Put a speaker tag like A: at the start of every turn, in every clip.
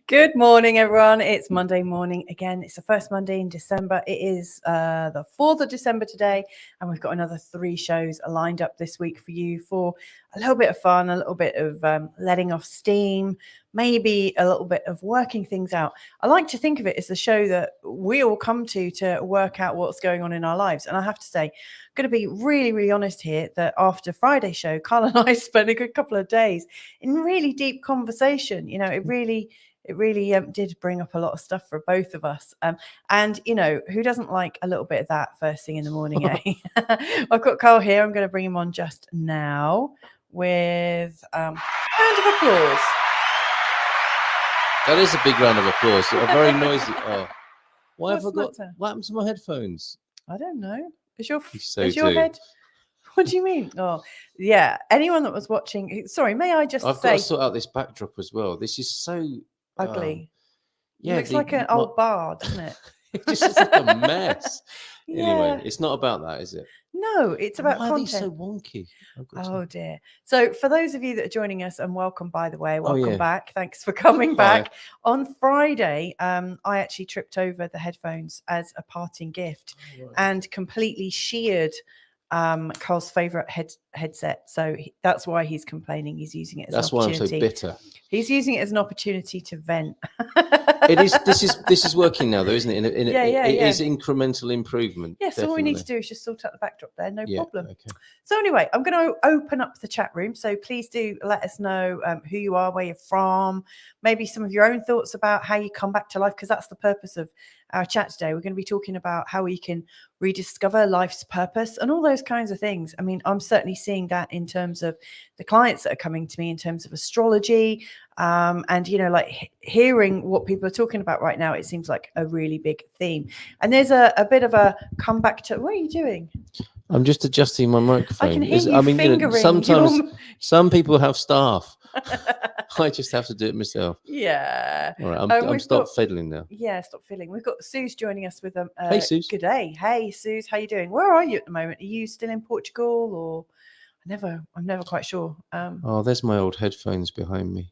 A: Good morning, everyone. It's Monday morning again. It's the first Monday in December. It is the 4th of December today, and we've got another 3 shows lined up this week for you for a little bit of fun, a little bit of letting off steam, maybe a little bit of working things out. I like to think of it as the show that we all come to work out what's going on in our lives. And I have to say, I'm going to be really, really honest here that after Friday's show, Carl and I spent a good couple of days in really deep conversation. You know, it really did bring up a lot of stuff for both of us. And, you know, who doesn't like a little bit of that first thing in the morning, eh? I've got Carl here. I'm going to bring him on just now with a round of applause.
B: That is a big round of applause. A very noisy. Oh, why have I got? What happened to my headphones?
A: I don't know. Is your head? What do you mean? Oh, yeah. Anyone that was watching, sorry, may I just say?
B: I've got to sort out this backdrop as well. This is so
A: ugly.
B: Yeah,
A: it looks like an old bar, doesn't it?
B: It just looks like a mess.
A: Yeah.
B: Anyway, it's not about that, is it?
A: No, it's about content.
B: Why are these so wonky?
A: Oh dear. So for those of you that are joining us, and welcome, by the way, welcome back. Thanks for coming back. On Friday, I actually tripped over the headphones as a parting gift and completely sheared Carl's favorite headset. So that's why he's complaining. He's using it as
B: that's
A: an opportunity.
B: That's why I'm so bitter.
A: He's using it as an opportunity to vent.
B: It is. This is working now, though, isn't it? It is incremental improvement.
A: Yes. All we need to do is just sort out the backdrop there. No problem.
B: Okay.
A: So anyway, I'm going to open up the chat room. So please do let us know who you are, where you're from, maybe some of your own thoughts about how you come back to life, because that's the purpose of our chat today. We're going to be talking about how we can rediscover life's purpose and all those kinds of things. I mean, I'm certainly seeing that in terms of the clients that are coming to me in terms of astrology, and, you know, like hearing what people are talking about right now, it seems like a really big theme. And there's a bit of a comeback to, what are you doing?
B: I'm just adjusting my microphone.
A: I can hear you fingering.
B: You know, sometimes some people have staff. I just have to do it myself.
A: Yeah.
B: All right, I'm stop fiddling now.
A: Yeah, stop fiddling. We've got Suze joining us with them.
B: Hey, Suze.
A: Good day. Hey, Suze, how you doing? Where are you at the moment? Are you still in Portugal, or I'm never quite sure.
B: Oh, there's my old headphones behind me.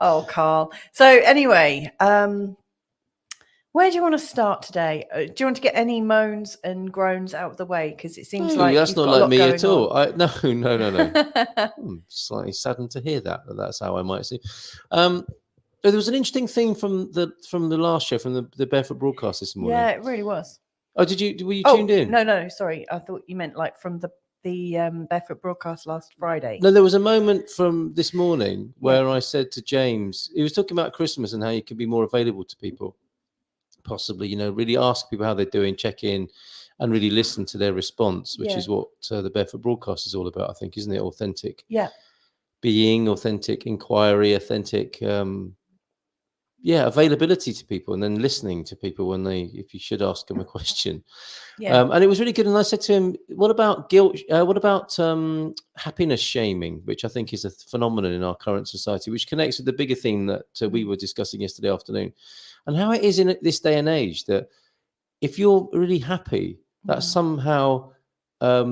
A: Oh, Carl. So anyway, where do you want to start today? Do you want to get any moans and groans out of the way? Because it seems like
B: that's not like me at all. No.
A: on.
B: I'm slightly saddened to hear that. That's how I might see. There was an interesting thing from the last show, from the Barefoot Broadcast this morning.
A: Yeah, it really was.
B: Oh, were you tuned in?
A: No, sorry. I thought you meant like from the Barefoot Broadcast last Friday.
B: No, there was a moment from this morning where I said to James, he was talking about Christmas and how you could be more available to people. Possibly, you know, really ask people how they're doing, check in, and really listen to their response, which is what the Barefoot Broadcast is all about, I think, isn't it? Authentic being, authentic inquiry, authentic availability to people, and then listening to people if you should ask them a question. And it was really good. And I said to him, what about guilt? What about happiness shaming, which I think is a phenomenon in our current society, which connects with the bigger theme that we were discussing yesterday afternoon, and how it is in this day and age that if you're really happy, that's somehow a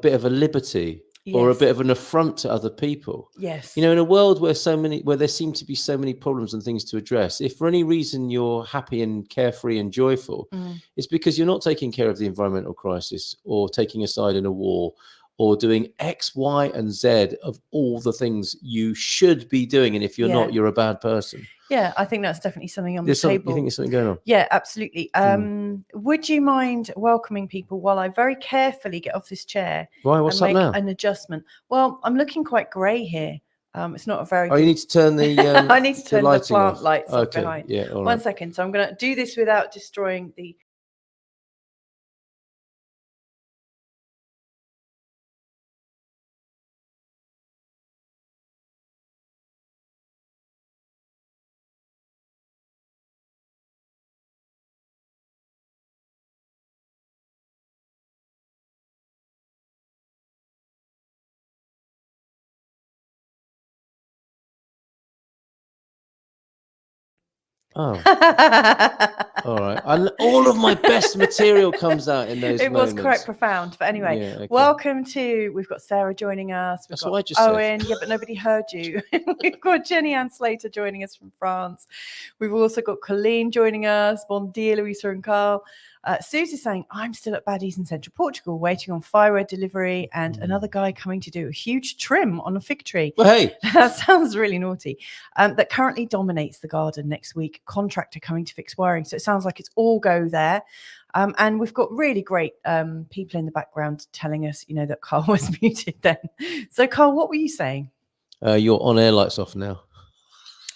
B: bit of a liberty. Or a bit of an affront to other people.
A: Yes.
B: You know, in a world where there seem to be so many problems and things to address, if for any reason you're happy and carefree and joyful, it's because you're not taking care of the environmental crisis, or taking a side in a war, or doing X, Y, and Z of all the things you should be doing. And if you're not, you're a bad person.
A: Yeah, I think that's definitely something on the table.
B: You think there's something going on?
A: Yeah, absolutely. Would you mind welcoming people while I very carefully get off this chair?
B: Why? What's up now?
A: An adjustment. Well, I'm looking quite grey here. It's not a very.
B: You need to turn the.
A: I need to turn the plant lights off behind.
B: Yeah. All right.
A: 1 second. So I'm going to do this without destroying the.
B: Oh, all right. All of my best material comes out in those moments.
A: It was quite profound. But anyway,
B: Yeah, okay.
A: welcome to, we've got Sarah joining us. We've
B: That's
A: got
B: what I just
A: Owen.
B: said.
A: Yeah, but nobody heard you. We've got Jenny Ann Slater joining us from France. We've also got Colleen joining us. Bon dia, Louisa and Carl. Susie's saying, I'm still at Baddies in Central Portugal, waiting on firewood delivery, and another guy coming to do a huge trim on a fig tree.
B: Well, hey,
A: that sounds really naughty. That currently dominates the garden next week. Contractor coming to fix wiring. So it sounds like it's all go there. And we've got really great people in the background telling us, that Carl was muted then. So, Carl, what were you saying?
B: your on-air light's off now.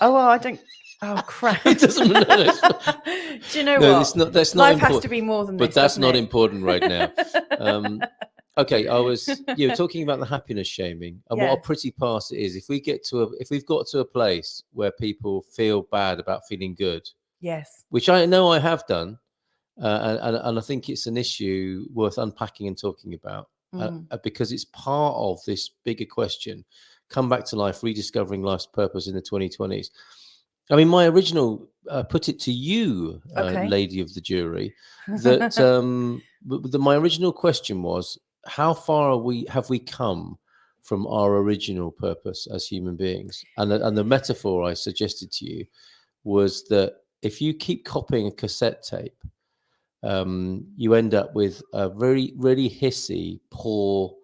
A: Oh, well, I don't. Oh, crap.
B: It doesn't matter.
A: Do you know what?
B: That's
A: Life
B: not
A: has to be more than this.
B: But that's not
A: it?
B: important right now. Okay, you were talking about the happiness shaming, and what a pretty pass it is. If we've got to a place where people feel bad about feeling good,
A: yes,
B: which I know I have done, and I think it's an issue worth unpacking and talking about, because it's part of this bigger question: come back to life, rediscovering life's purpose in the 2020s. I mean, my original put it to you, lady of the jury, that my original question was, how far have we come from our original purpose as human beings? And the metaphor I suggested to you was that if you keep copying a cassette tape, you end up with a very, really hissy, poor.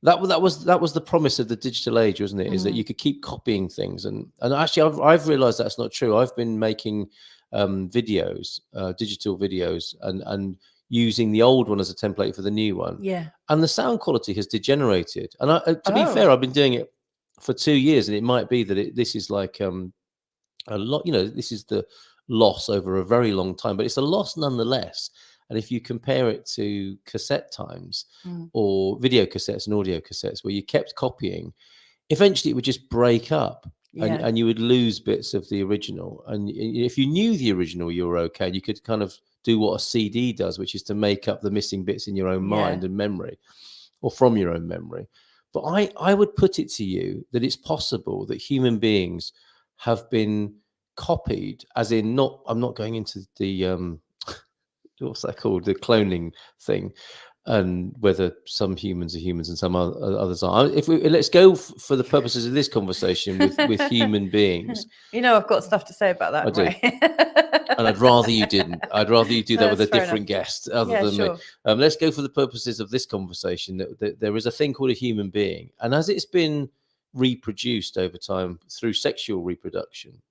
B: That was the promise of the digital age, wasn't it? Is that you could keep copying things, and actually I've realised that's not true. I've been making videos, digital videos, and using the old one as a template for the new one.
A: Yeah. And
B: the sound quality has degenerated. And to be fair, I've been doing it for 2 years, and it might be that this is like a lot. This is the loss over a very long time, but it's a loss nonetheless. And if you compare it to cassette times or video cassettes and audio cassettes where you kept copying, eventually it would just break up and you would lose bits of the original. And if you knew the original, you were okay. You could kind of do what a CD does, which is to make up the missing bits in your own mind and memory, or from your own memory. But I would put it to you that it's possible that human beings have been copied, as in I'm not going into the what's that called, the cloning thing, and whether some humans are humans and some others aren't. Let's go for the purposes of this conversation with human beings.
A: I've got stuff to say about that.
B: I do. And I'd rather you didn't. I'd rather you do that with a different guest other than me. Let's go for the purposes of this conversation that there is a thing called a human being, and as it's been reproduced over time through sexual reproduction,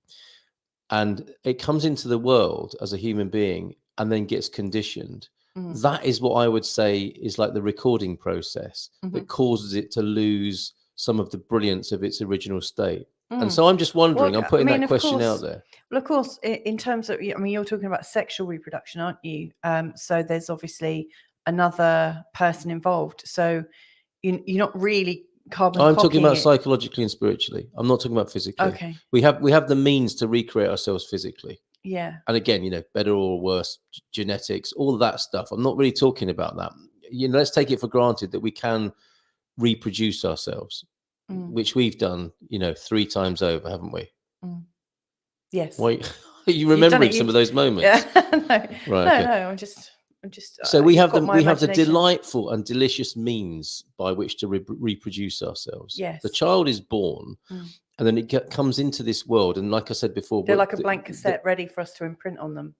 B: and it comes into the world as a human being and then gets conditioned. That is what I would say is like the recording process that causes it to lose some of the brilliance of its original state. And so I'm just wondering, I'm putting that question out there.
A: Well, of course, in terms of, you're talking about sexual reproduction, aren't you? So there's obviously another person involved. So you're not really carbon
B: I'm talking about psychologically and spiritually. I'm not talking about physically.
A: Okay.
B: We have the means to recreate ourselves physically.
A: Yeah. And
B: again, better or worse, genetics, all of that stuff. I'm not really talking about that. Let's take it for granted that we can reproduce ourselves, which we've done, 3 times over, haven't we?
A: Yes.
B: Why are you remembering some of those moments?
A: Yeah. No.
B: Right.
A: No,
B: okay.
A: no, I'm just.
B: So we have the delightful and delicious means by which to reproduce ourselves.
A: Yes.
B: The child is born. And then it comes into this world, and like I said before,
A: they're like a blank cassette ready for us to imprint on them.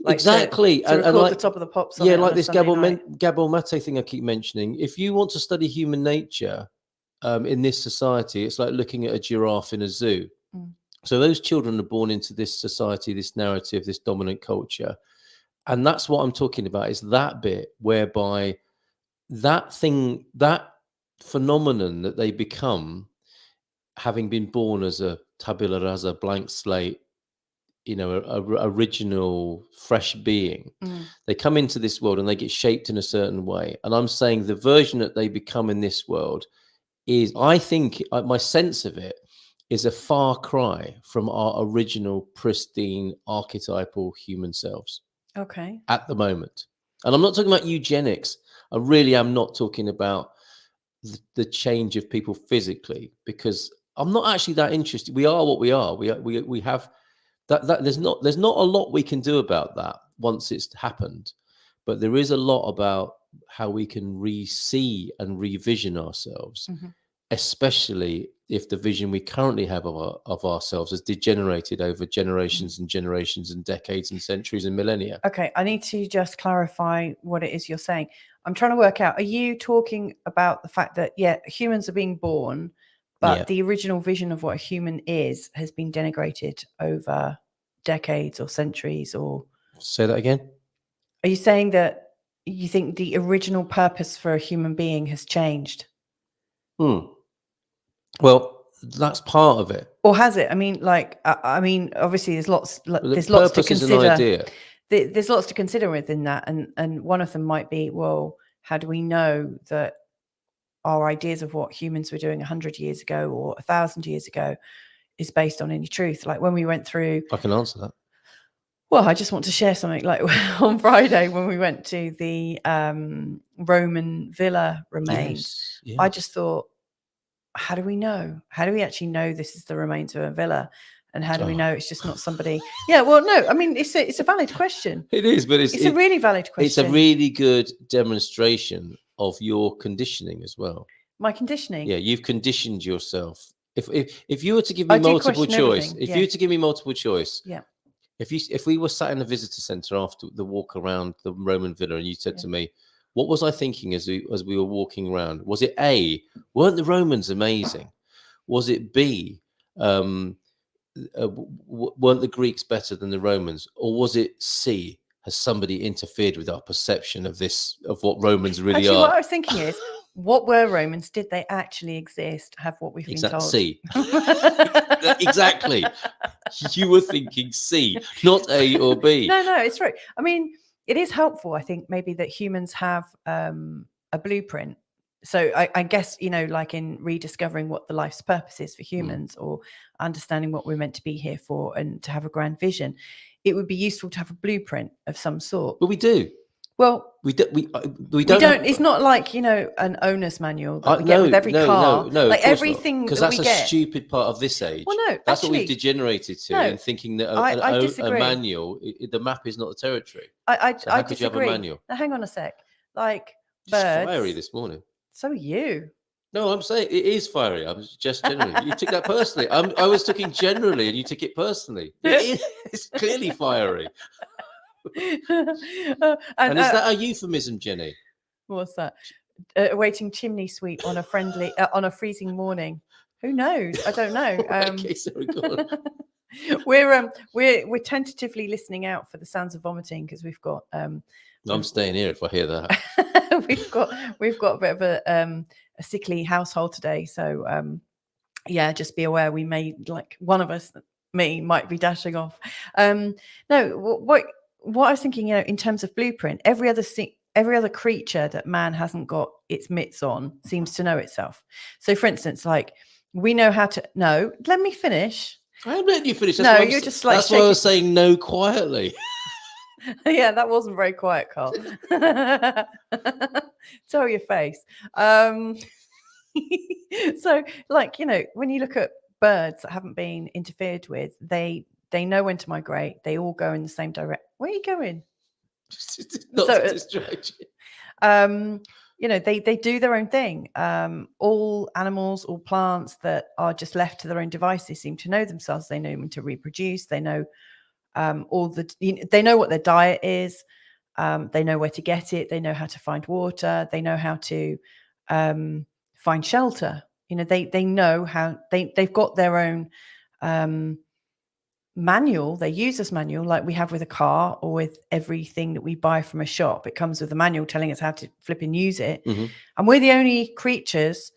A: Like
B: exactly,
A: to record
B: like
A: the top of the pops.
B: Yeah, like this Gabor Mate thing I keep mentioning. If you want to study human nature in this society, it's like looking at a giraffe in a zoo. So those children are born into this society, this narrative, this dominant culture, and that's what I'm talking about. Is that bit whereby that phenomenon that they become, having been born as a tabula rasa, blank slate, original, fresh being, they come into this world and they get shaped in a certain way. And I'm saying the version that they become in this world is, I think, my sense of it is a far cry from our original, pristine, archetypal human selves.
A: Okay.
B: At the moment. And I'm not talking about eugenics. I really am not talking about the change of people physically, because I'm not actually that interested. We are what we are. We have that there's not a lot we can do about that once it's happened, but there is a lot about how we can re-see and revision ourselves, especially if the vision we currently have of ourselves has degenerated over generations and generations and decades and centuries and millennia.
A: Okay, I need to just clarify what it is you're saying. I'm trying to work out, are you talking about the fact that, humans are being born, but the original vision of what a human is has been denigrated over decades or centuries? Or
B: say that again?
A: Are you saying that you think the original purpose for a human being has changed?
B: Well, that's part of it.
A: Or has it? I mean, obviously there's lots to consider.
B: Is an idea.
A: There's lots to consider within that. And one of them might be, well, how do we know that our ideas of what humans were doing 100 years ago or 1,000 years ago is based on any truth? Like when we went through...
B: I can answer that.
A: Well, I just want to share something. Like on Friday when we went to the Roman villa remains, I just thought, how do we know? How do we actually know this is the remains of a villa? And how do we know it's just not somebody? Yeah, well, no, I mean, it's a valid question.
B: It is, but it's
A: a really valid question.
B: It's a really good demonstration of your conditioning as well.
A: My conditioning?
B: Yeah, you've conditioned yourself. If you were to give me multiple choice, if you were to give me multiple choice, if we were sat in a visitor centre after the walk around the Roman villa and you said to me, what was I thinking as we were walking around? Was it A, weren't the Romans amazing? Was it B, weren't the Greeks better than the Romans? Or was it C, has somebody interfered with our perception of what Romans really are?
A: What I was thinking is, what were Romans? Did they actually exist? Have what we've been told?
B: C. Exactly. You were thinking C, not A or B.
A: No, it's right. I mean, it is helpful, I think, maybe that humans have a blueprint. So I guess, like in rediscovering what the life's purpose is for humans, or understanding what we're meant to be here for and to have a grand vision, it would be useful to have a blueprint of some sort.
B: But we do.
A: Well,
B: we don't.
A: It's not like, an owner's manual that we get with every car.
B: No,
A: like everything
B: because
A: that's
B: a stupid part of this age.
A: Well, no,
B: that's what we've degenerated to, in thinking that a manual, the map is not the territory.
A: I
B: could
A: disagree.
B: you have a manual?
A: Now, hang on a sec. Like
B: Just
A: birds.
B: fiery this morning.
A: So are you.
B: No, I'm saying it is fiery. I was just generally. You took that personally. I was talking generally, and you took it personally. It's clearly fiery. And is that a euphemism, Jenny?
A: What's that? Awaiting chimney sweep on a freezing morning. Who knows? I don't know.
B: Okay, sorry, go on.
A: We're tentatively listening out for the sounds of vomiting because we've got.
B: I'm staying here if I hear that.
A: we've got a bit of a sickly household today, so just be aware we may, like one of us, me, might be dashing off. No, what I was thinking, in terms of blueprint, every other creature that man hasn't got its mitts on seems to know itself. So, for instance, like we know how to. No, let me finish.
B: I haven't let you finish.
A: You're just like.
B: That's why I was saying no quietly.
A: Yeah, that wasn't very quiet, Carl. Tell your face. So, like, when you look at birds that haven't been interfered with, they know when to migrate. They all go in the same direction. Where are you going?
B: Not to distract you.
A: They do their own thing. All animals, all plants that are just left to their own devices seem to know themselves. They know when to reproduce. They know they know what their diet is. They know where to get it. They know how to find water. They know how to find shelter. They know how they've got their own manual, their user's manual, like we have with a car or with everything that we buy from a shop. It comes with a manual telling us how to flip and use it.
B: Mm-hmm.
A: And we're the only creatures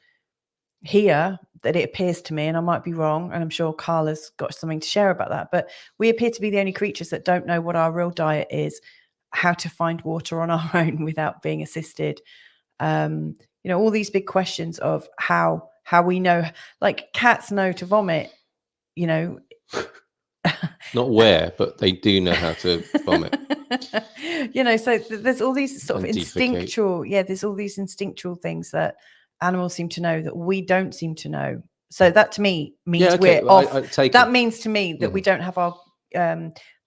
A: here that it appears to me, and I might be wrong, and I'm sure Carla's got something to share about that, but we appear to be the only creatures that don't know what our real diet is, how to find water on our own without being assisted. All these big questions of how we know, like cats know to vomit,
B: Not where, but they do know how to vomit.
A: So there's all these sort of instinctual, there's all these instinctual things that animals seem to know that we don't seem to know. So that to me means we're off. That means to me that we don't have our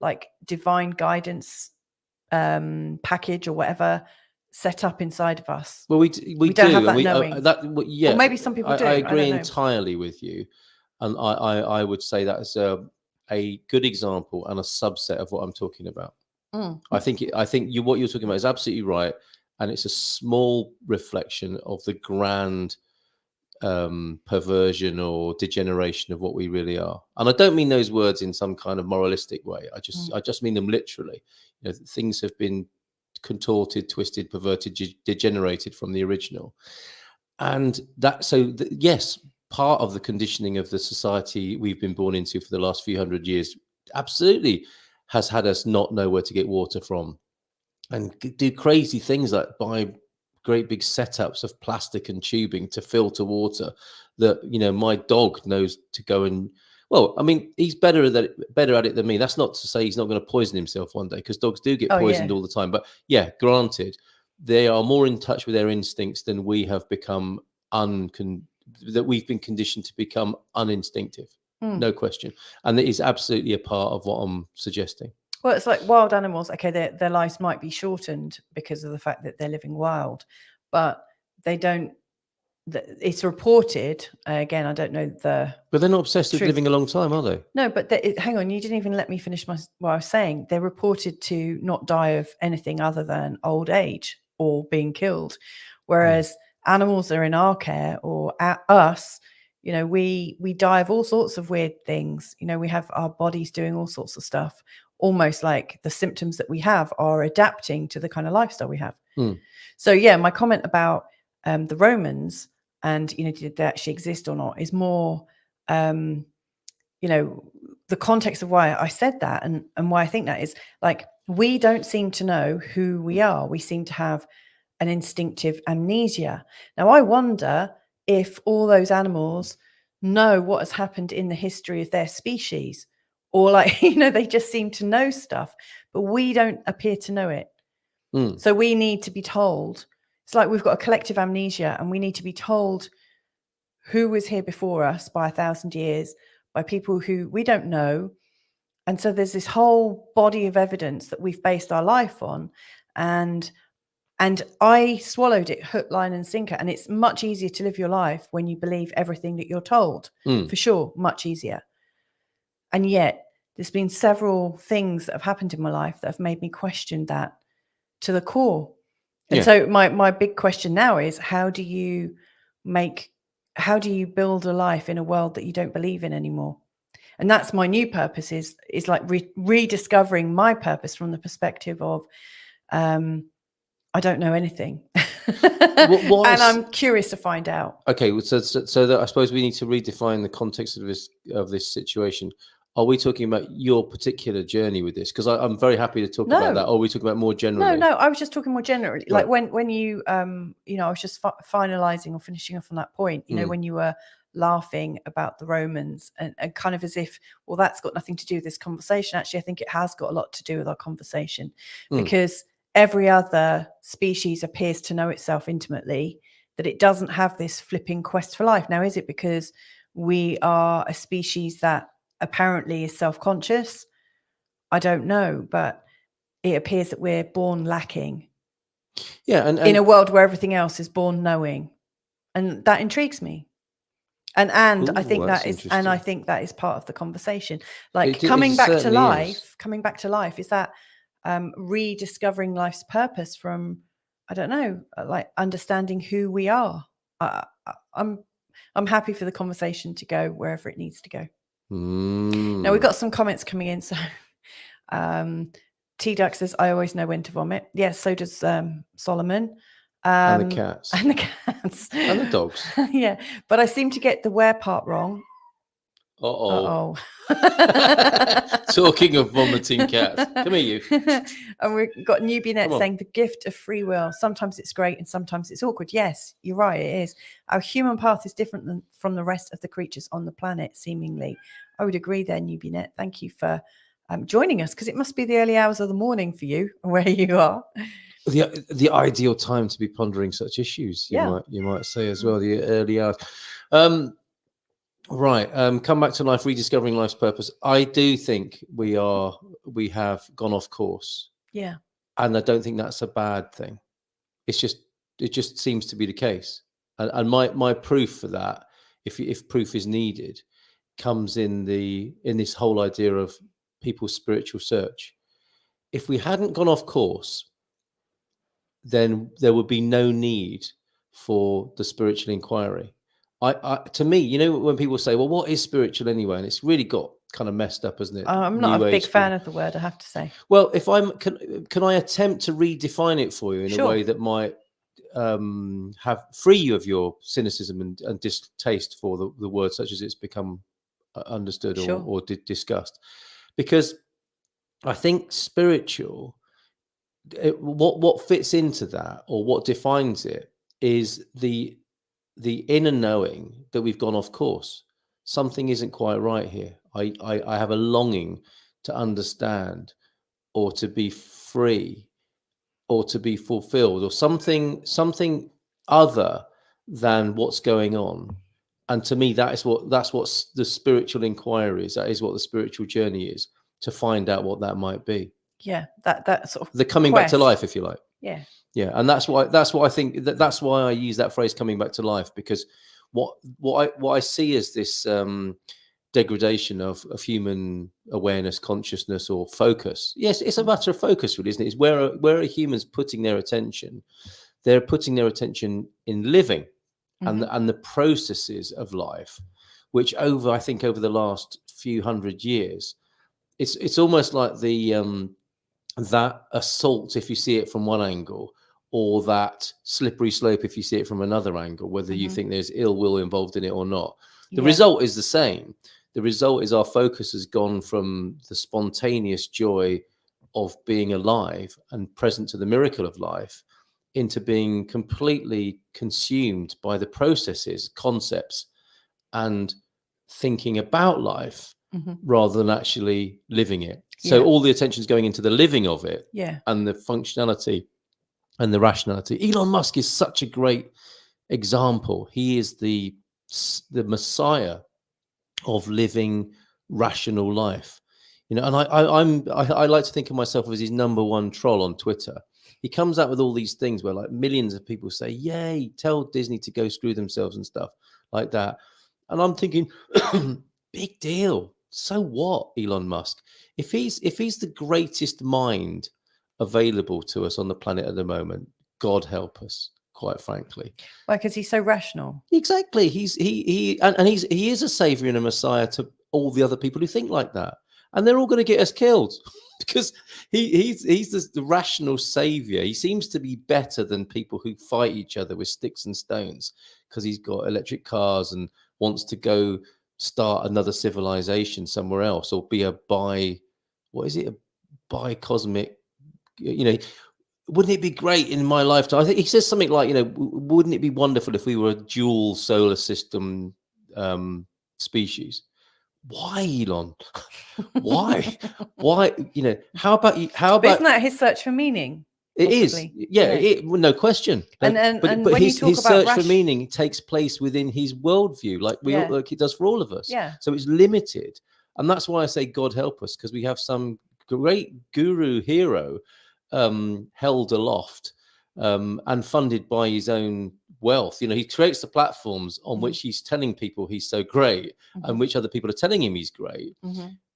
A: like divine guidance package or whatever set up inside of us.
B: Well, we
A: don't
B: do,
A: have that
B: and
A: knowing.
B: yeah.
A: Or maybe some people do.
B: I agree
A: don't know.
B: entirely with you, and I would say that is a good example and a subset of what I'm talking about. I think what you're talking about is absolutely right, and it's a small reflection of the grand perversion or degeneration of what we really are. And I don't mean those words in some kind of moralistic way. I just mean them literally. You know, things have been contorted, twisted, perverted, degenerated from the original. And that, yes, part of the conditioning of the society we've been born into for the last few hundred years absolutely has had us not know where to get water from and do crazy things like buy great big setups of plastic and tubing to filter water that, you know, my dog knows to go and, well, I mean, he's better at it than me. That's not to say he's not going to poison himself one day, because dogs do get poisoned all the time. But yeah, granted, they are more in touch with their instincts than we have become that we've been conditioned to become uninstinctive. No question. And it is absolutely a part of what I'm suggesting.
A: Well, it's like wild animals. Okay, their lives might be shortened because of the fact that they're living wild, but they don't. It's reported again. I don't know
B: But they're not obsessed with living a long time, are they?
A: No, but hang on. You didn't even let me finish what I was saying. They're reported to not die of anything other than old age or being killed, whereas animals that are in our care or at us, you know, we die of all sorts of weird things. You know, we have our bodies doing all sorts of stuff. Almost like the symptoms that we have are adapting to the kind of lifestyle we have. So yeah, my comment about the Romans and, you know, did they actually exist or not is more, you know, the context of why I said that and why I think that is like, we don't seem to know who we are. We seem to have an instinctive amnesia. Now, I wonder if all those animals know what has happened in the history of their species. Or like, you know, they just seem to know stuff, but we don't appear to know it. So we need to be told. It's like we've got a collective amnesia and we need to be told who was here before us by 1,000 years, by people who we don't know. And so there's this whole body of evidence that we've based our life on. And I swallowed it hook, line and sinker. And it's much easier to live your life when you believe everything that you're told. For sure, much easier. And yet there's been several things that have happened in my life that have made me question that to the core. And so my big question now is, how do you build a life in a world that you don't believe in anymore? And that's my new purpose is like rediscovering my purpose from the perspective of, I don't know anything. And I'm curious to find out.
B: Okay, so that I suppose we need to redefine the context of this situation. Are we talking about your particular journey with this? Because I'm very happy to talk about that. Or are we talking about more generally?
A: No, I was just talking more generally. Right. Like when you, you know, I was just finalizing or finishing off on that point, you know, when you were laughing about the Romans and kind of as if, well, that's got nothing to do with this conversation. Actually, I think it has got a lot to do with our conversation because every other species appears to know itself intimately, that it doesn't have this flipping quest for life. Now, is it because we are a species that apparently is self-conscious? I don't know, but it appears that we're born lacking.
B: Yeah, and
A: in a world where everything else is born knowing, and that intrigues me. And I think that is, and I think that is part of the conversation. Like coming back to life is that rediscovering life's purpose from, I don't know, like understanding who we are. I'm happy for the conversation to go wherever it needs to go. Now we've got some comments coming in. So T-Duck says, I always know when to vomit. Yes, so does Solomon.
B: And the cats.
A: And the cats.
B: And the dogs.
A: Yeah, but I seem to get the where part wrong.
B: Uh-oh. Talking of vomiting cats. Come here, you.
A: And we've got Newbie Net saying the gift of free will. Sometimes it's great and sometimes it's awkward. Yes, you're right, it is. Our human path is different from the rest of the creatures on the planet, seemingly. I would agree there, Newbie Net. Thank you for joining us, because it must be the early hours of the morning for you, where you are.
B: The ideal time to be pondering such issues, you might say as well, the early hours. Right. Come back to life, rediscovering life's purpose. I do think we have gone off course.
A: Yeah.
B: And I don't think that's a bad thing. It just seems to be the case. And my proof for that, if proof is needed, comes in this whole idea of people's spiritual search. If we hadn't gone off course, then there would be no need for the spiritual inquiry. To me, when people say, well, what is spiritual anyway? And it's really got kind of messed up, isn't it?
A: I'm not a big fan of the word, I have to say.
B: Well, if can I attempt to redefine it for you in a way that might have free you of your cynicism and distaste for the word, such as it's become understood or discussed? Because I think spiritual, what fits into that, or what defines it, is the inner knowing that we've gone off course. Something isn't quite right here. I have a longing to understand, or to be free, or to be fulfilled, or something other than what's going on. And to me, that's what the spiritual inquiry is. That is what the spiritual journey is, to find out what that might be.
A: Yeah, that sort of
B: the coming
A: quest.
B: Back to life, if you like.
A: Yeah.
B: And that's what I think, that's why I use that phrase, coming back to life, because what I see as this degradation of human awareness, consciousness, or focus. Yes, it's a matter of focus, really, isn't it? It's where are humans putting their attention? They're putting their attention in living and the processes of life, which I think over the last few hundred years, it's almost like that assault, if you see it from one angle, or that slippery slope if you see it from another angle, whether you think there's ill will involved in it or not. The result is the same. The result is our focus has gone from the spontaneous joy of being alive and present to the miracle of life into being completely consumed by the processes, concepts, and thinking about life rather than actually living it. So all the attention is going into the living of it and the functionality and the rationality. Elon Musk is such a great example. He is the messiah of living rational life, and I like to think of myself as his number one troll on Twitter. He comes out with all these things where like millions of people say, yay, tell Disney to go screw themselves and stuff like that. And I'm thinking, big deal. So what, Elon Musk? If he's the greatest mind available to us on the planet at the moment, God help us, quite frankly.
A: Why? Because he's so rational.
B: Exactly. He is a savior and a messiah to all the other people who think like that, and they're all going to get us killed because he's the rational savior. He seems to be better than people who fight each other with sticks and stones because he's got electric cars and wants to go start another civilization somewhere else, or be a bi-cosmic, wouldn't it be great in my lifetime? I think he says something like, wouldn't it be wonderful if we were a dual solar system species? Why, Elon? Why? How about you? But
A: isn't that his search for meaning?
B: It possibly is. Yeah. No question.
A: But his
B: search for meaning takes place within his worldview, like it does for all of us.
A: Yeah.
B: So it's limited. And that's why I say God help us, because we have some great guru hero held aloft and funded by his own wealth. He creates the platforms on which he's telling people he's so great and which other people are telling him he's great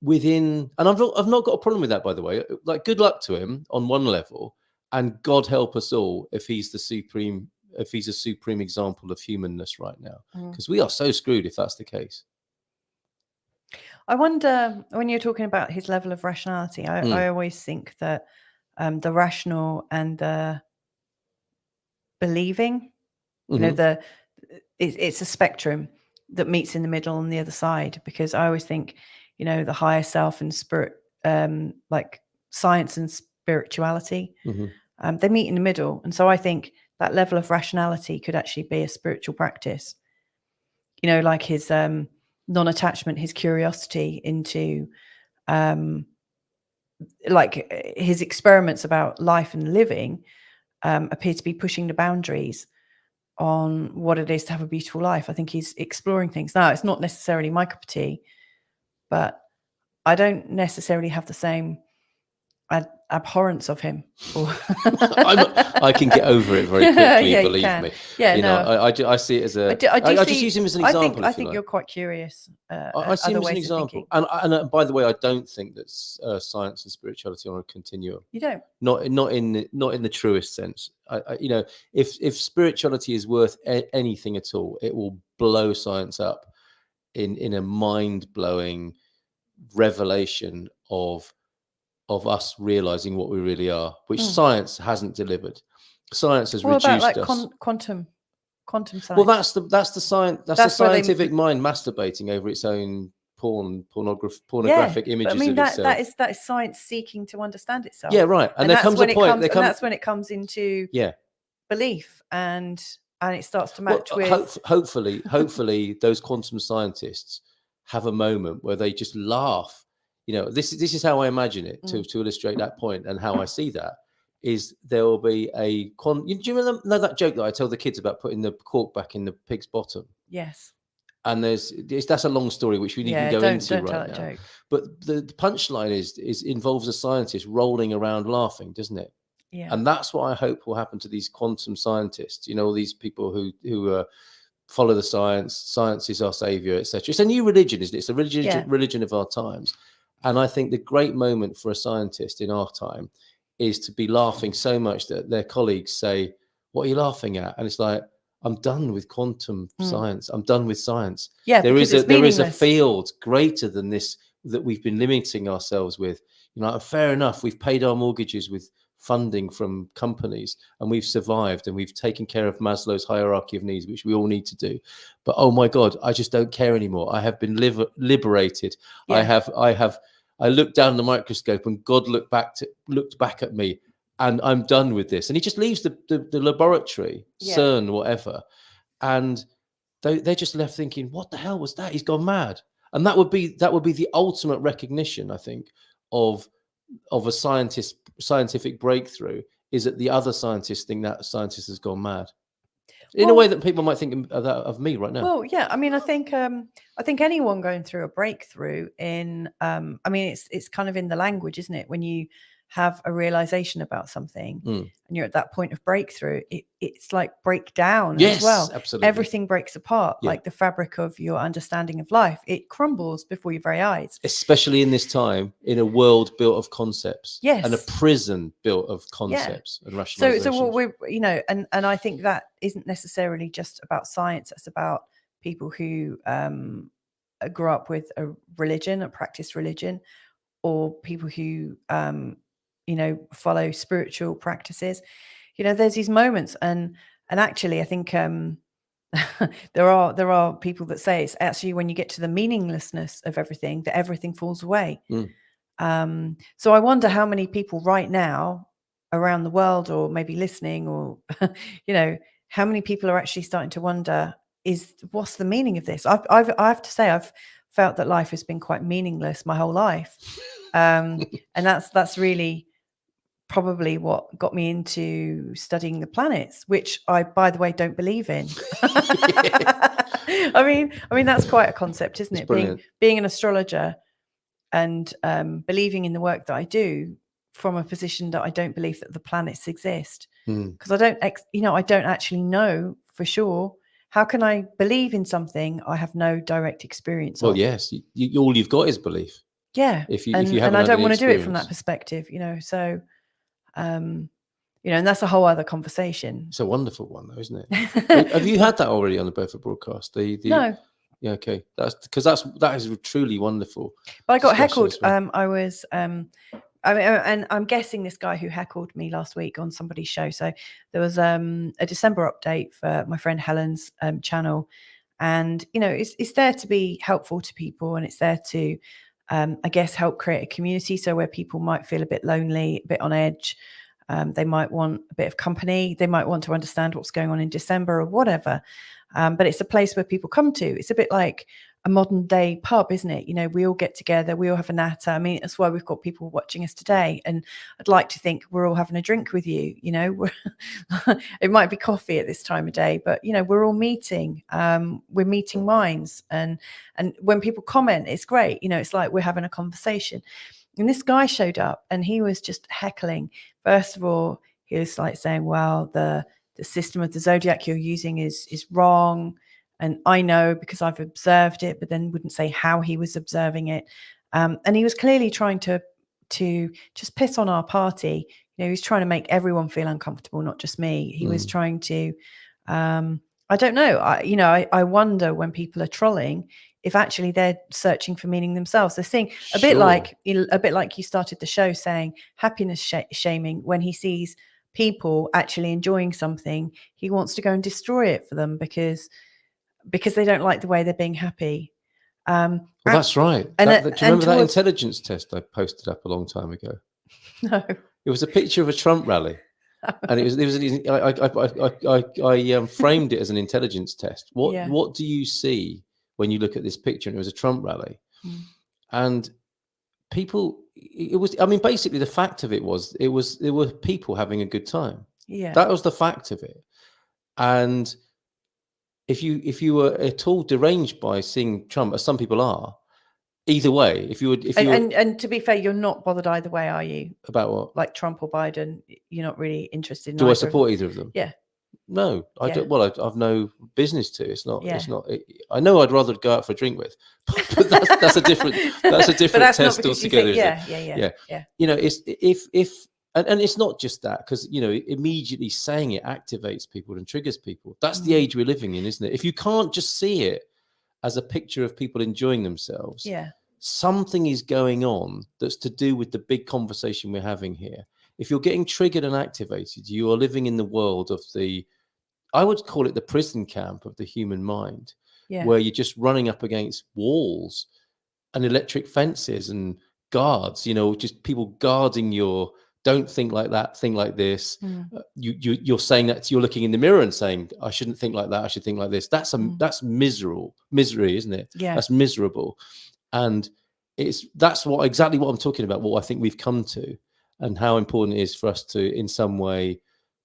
B: within. And I've not got a problem with that, by the way. Like, good luck to him on one level, and God help us all if he's a supreme example of humanness right now, because we are so screwed if that's the case.
A: I wonder, when you're talking about his level of rationality, I always think that the rational and the believing, it's a spectrum that meets in the middle on the other side, because I always think, the higher self and spirit, like science and spirituality, they meet in the middle. And so I think that level of rationality could actually be a spiritual practice, like his non-attachment, his curiosity into like his experiments about life and living appear to be pushing the boundaries on what it is to have a beautiful life. I think he's exploring things. Now, it's not necessarily my cup of tea, but I don't necessarily have the same abhorrence of him.
B: I can get over it very quickly, believe me.
A: Yeah,
B: I see it as a. I just use him as an example.
A: I think you're quite curious.
B: I see him as an example, and by the way, I don't think that science and spirituality are on a continuum.
A: You don't?
B: Not in the truest sense. If spirituality is worth anything at all, it will blow science up in a mind-blowing revelation of us realizing what we really are, which science hasn't delivered. Science has reduced
A: about, like,
B: us.
A: quantum science.
B: Well, that's the scientific mind masturbating over its own pornographic images. I mean,
A: that is science seeking to understand itself.
B: Yeah, right. And there comes a point.
A: That's when it comes into belief, and it starts to match with. Hopefully, those quantum scientists have a moment where they just laugh. This is how I imagine it to illustrate that point, and how I see that is there will be a do you know that joke that I tell the kids about putting the cork back in the pig's bottom? Yes.
B: And that's a long story which we can go into right now.
A: Joke.
B: But the punchline is involves a scientist rolling around laughing, doesn't it?
A: Yeah.
B: And that's what I hope will happen to these quantum scientists. All these people who follow the science. Science is our savior, etc. It's a new religion, isn't it? It's a religion of our times. And I think the great moment for a scientist in our time is to be laughing so much that their colleagues say, "What are you laughing at?" And it's like, I'm done with quantum science. I'm done with science.
A: Yeah,
B: there is a field greater than this that we've been limiting ourselves with. Fair enough. We've paid our mortgages with funding from companies, and we've survived, and we've taken care of Maslow's hierarchy of needs, which we all need to do. But oh my God, I just don't care anymore. I have been liberated. Yeah. I looked down the microscope, and God looked back at me, and I'm done with this. And he just leaves the laboratory, CERN, whatever, and they're just left thinking, what the hell was that? He's gone mad. And that would be the ultimate recognition, I think, of a scientific breakthrough, is that the other scientists think that scientist has gone mad. In a way that people might think of me right now.
A: Well, yeah. I mean, I think anyone going through a breakthrough it's kind of in the language, isn't it? When you have a realization about something and you're at that point of breakthrough, it's like breakdown as well.
B: Absolutely.
A: Everything breaks apart, like the fabric of your understanding of life. It crumbles before your very eyes.
B: Especially in this time, in a world built of concepts, and a prison built of concepts and rationalizations.
A: So what we're, and I think that isn't necessarily just about science. It's about people who grew up with a religion, a practiced religion, or people who follow spiritual practices. There's these moments, and actually I think there are people that say it's actually when you get to the meaninglessness of everything that everything falls away. So I wonder how many people right now around the world, or maybe listening, or how many people are actually starting to wonder, what's the meaning of this? I have to say I've felt that life has been quite meaningless my whole life, and that's really probably what got me into studying the planets, which I, by the way, don't believe in. I mean that's quite a concept, isn't it? Being an astrologer and believing in the work that I do from a position that I don't believe that the planets exist, because I don't actually know for sure. How can I believe in something I have no direct experience of?
B: Well, yes, all you've got is belief.
A: Yeah,
B: if you haven't,
A: and I don't want to do it from that perspective, So, and that's a whole other conversation.
B: It's a wonderful one, though, isn't it? Have you had that already on the Barefoot Broadcast? No. Yeah, okay. That is truly wonderful.
A: But I got heckled. Well. I was and I'm guessing this guy who heckled me last week on somebody's show. So there was a December update for my friend Helen's channel, and it's there to be helpful to people, and it's there to I guess help create a community. So where people might feel a bit lonely, a bit on edge, they might want a bit of company, they might want to understand what's going on in December or whatever. But it's a place where people come to. It's a bit like a modern day pub, isn't it? You know, we all get together, we all have a natter. I mean, that's why we've got people watching us today. And I'd like to think we're all having a drink with you. You know, it might be coffee at this time of day, but you know, we're all meeting. We're meeting minds, and when people comment, it's great. You know, it's like we're having a conversation. And this guy showed up, and he was just heckling. First of all, he was like saying, "Well, the system of the zodiac you're using is wrong." And I know because I've observed it, but then wouldn't say how he was observing it. And he was clearly trying to just piss on our party. You know, he was trying to make everyone feel uncomfortable, not just me. He was trying to, I don't know. I wonder when people are trolling, if actually they're searching for meaning themselves. They're seeing a bit like you started the show saying happiness shaming. When he sees people actually enjoying something, he wants to go and destroy it for them because they don't like the way they're being happy.
B: Well, that's right. Do you remember that intelligence test I posted up a long time ago?
A: No.
B: It was a picture of a Trump rally, and I framed it as an intelligence test. What do you see when you look at this picture? And it was a Trump rally, and people. It was. I mean, basically, the fact of it was there were people having a good time.
A: Yeah,
B: that was the fact of it, and. If you were at all deranged by seeing Trump, as some people are, either way,
A: and to be fair, you're not bothered either way, are you?
B: About what?
A: Like Trump or Biden, you're not really interested in.
B: Do I support either of them?
A: Yeah.
B: No, I don't. Well, I've no business to. It's not. Yeah. It's not. I know I'd rather go out for a drink with, but that's a different. That's a different test altogether. Yeah. You know, it's if. And it's not just that, because, you know, immediately saying it activates people and triggers people. That's the age we're living in, isn't it? If you can't just see it as a picture of people enjoying themselves, something is going on that's to do with the big conversation we're having here. If you're getting triggered and activated, you are living in the world of I would call it the prison camp of the human mind, where you're just running up against walls and electric fences and guards, you know, just people guarding your... Don't think like that, think like this. You're saying that, you're looking in the mirror and saying, I shouldn't think like that, I should think like this. That's misery, isn't it?
A: Yeah.
B: That's miserable. And that's exactly what I'm talking about, what I think we've come to, and how important it is for us to, in some way,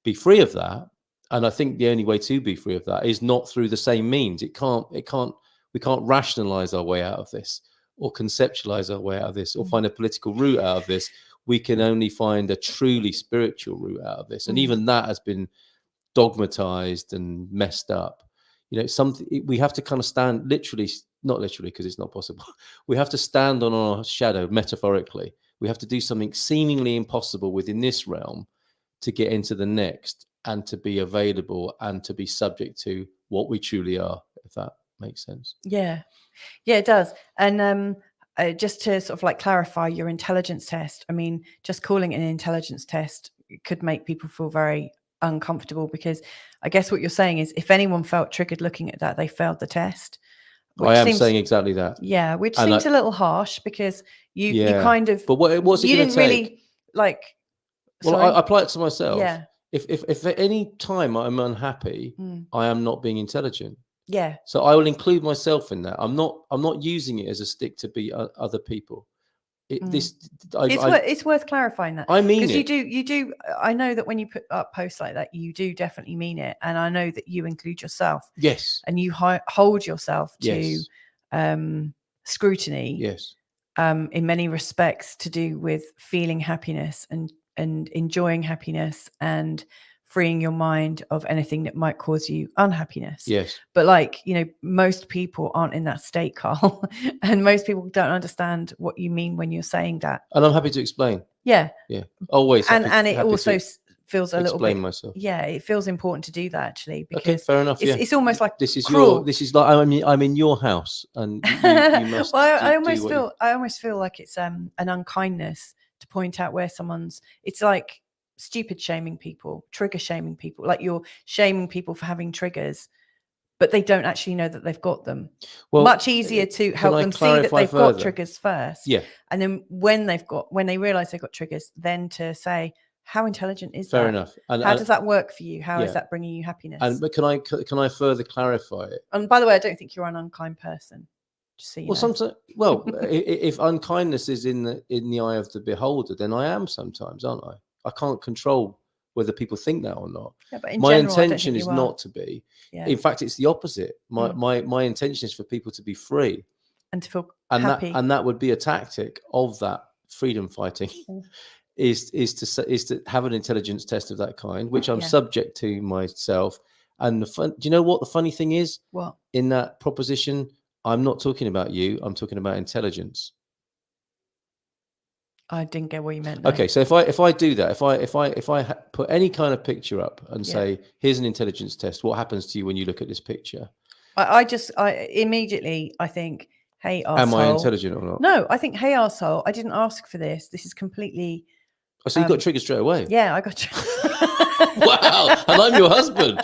B: be free of that. And I think the only way to be free of that is not through the same means. We can't rationalize our way out of this, or conceptualize our way out of this, or find a political route out of this. We can only find a truly spiritual route out of this. And even that has been dogmatized and messed up. You know, it's something we have to kind of stand not literally, because it's not possible. We have to stand on our shadow, metaphorically. We have to do something seemingly impossible within this realm to get into the next, and to be available and to be subject to what we truly are, if that makes sense.
A: Yeah, it does. And just to sort of like clarify your intelligence test, I mean, just calling it an intelligence test could make people feel very uncomfortable, because I guess what you're saying is if anyone felt triggered looking at that, they failed the test.
B: I am saying exactly that.
A: Yeah, which seems a little harsh, because you kind of...
B: But what's it going to take?
A: Really, like...
B: Well, I apply it to myself.
A: Yeah.
B: If at any time I'm unhappy, I am not being intelligent.
A: Yeah.
B: So I will include myself in that. I'm not using it as a stick to be other people.
A: It's worth clarifying that.
B: I mean, because
A: you do. I know that when you put up posts like that, you do definitely mean it, and I know that you include yourself.
B: Yes.
A: And you hold yourself to scrutiny.
B: Yes.
A: In many respects, to do with feeling happiness and enjoying happiness and freeing your mind of anything that might cause you unhappiness.
B: Yes.
A: But like, you know, most people aren't in that state, Carl. And most people don't understand what you mean when you're saying that.
B: And I'm happy to explain.
A: Yeah.
B: Yeah. Always.
A: And it also feels a little bit...
B: Explain myself.
A: Yeah, it feels important to do that, actually. Because
B: okay, fair enough.
A: It's almost like
B: this is
A: cruel.
B: This is like I'm in your house, and you must.
A: Well, I almost feel like it's an unkindness to point out where someone's... It's like stupid shaming people, trigger shaming people, like you're shaming people for having triggers, but they don't actually know that they've got them. Well, much easier to help them see that they've got triggers first.
B: Yeah.
A: And then when they realize they've got triggers, then to say, how intelligent is that?
B: Fair enough. And
A: how does that work for you? How is that bringing you happiness?
B: But can I further clarify it?
A: And by the way, I don't think you're an unkind person. Just so you
B: Well,
A: know.
B: sometimes, if unkindness is in the eye of the beholder, then I am sometimes, aren't I? I can't control whether people think that or not.
A: Yeah, but in
B: My
A: general, I don't
B: intention
A: think
B: is
A: you are.
B: not to be.
A: Yeah.
B: In fact, it's the opposite. My intention is for people to be free,
A: and to feel
B: and
A: happy.
B: that would be a tactic of that freedom fighting. Is to have an intelligence test of that kind, which I'm subject to myself. And do you know what the funny thing is?
A: What?
B: In that proposition, I'm not talking about you. I'm talking about intelligence.
A: I didn't get what you meant. No.
B: Okay, so if I do that, if I put any kind of picture up and say, here's an intelligence test, what happens to you when you look at this picture?
A: I immediately think, hey, arsehole.
B: Am I intelligent or not?
A: No, I think, hey, arsehole, I didn't ask for this. This is completely.
B: Oh, so you got triggered straight away?
A: Yeah, I got triggered.
B: Wow, and I'm your husband.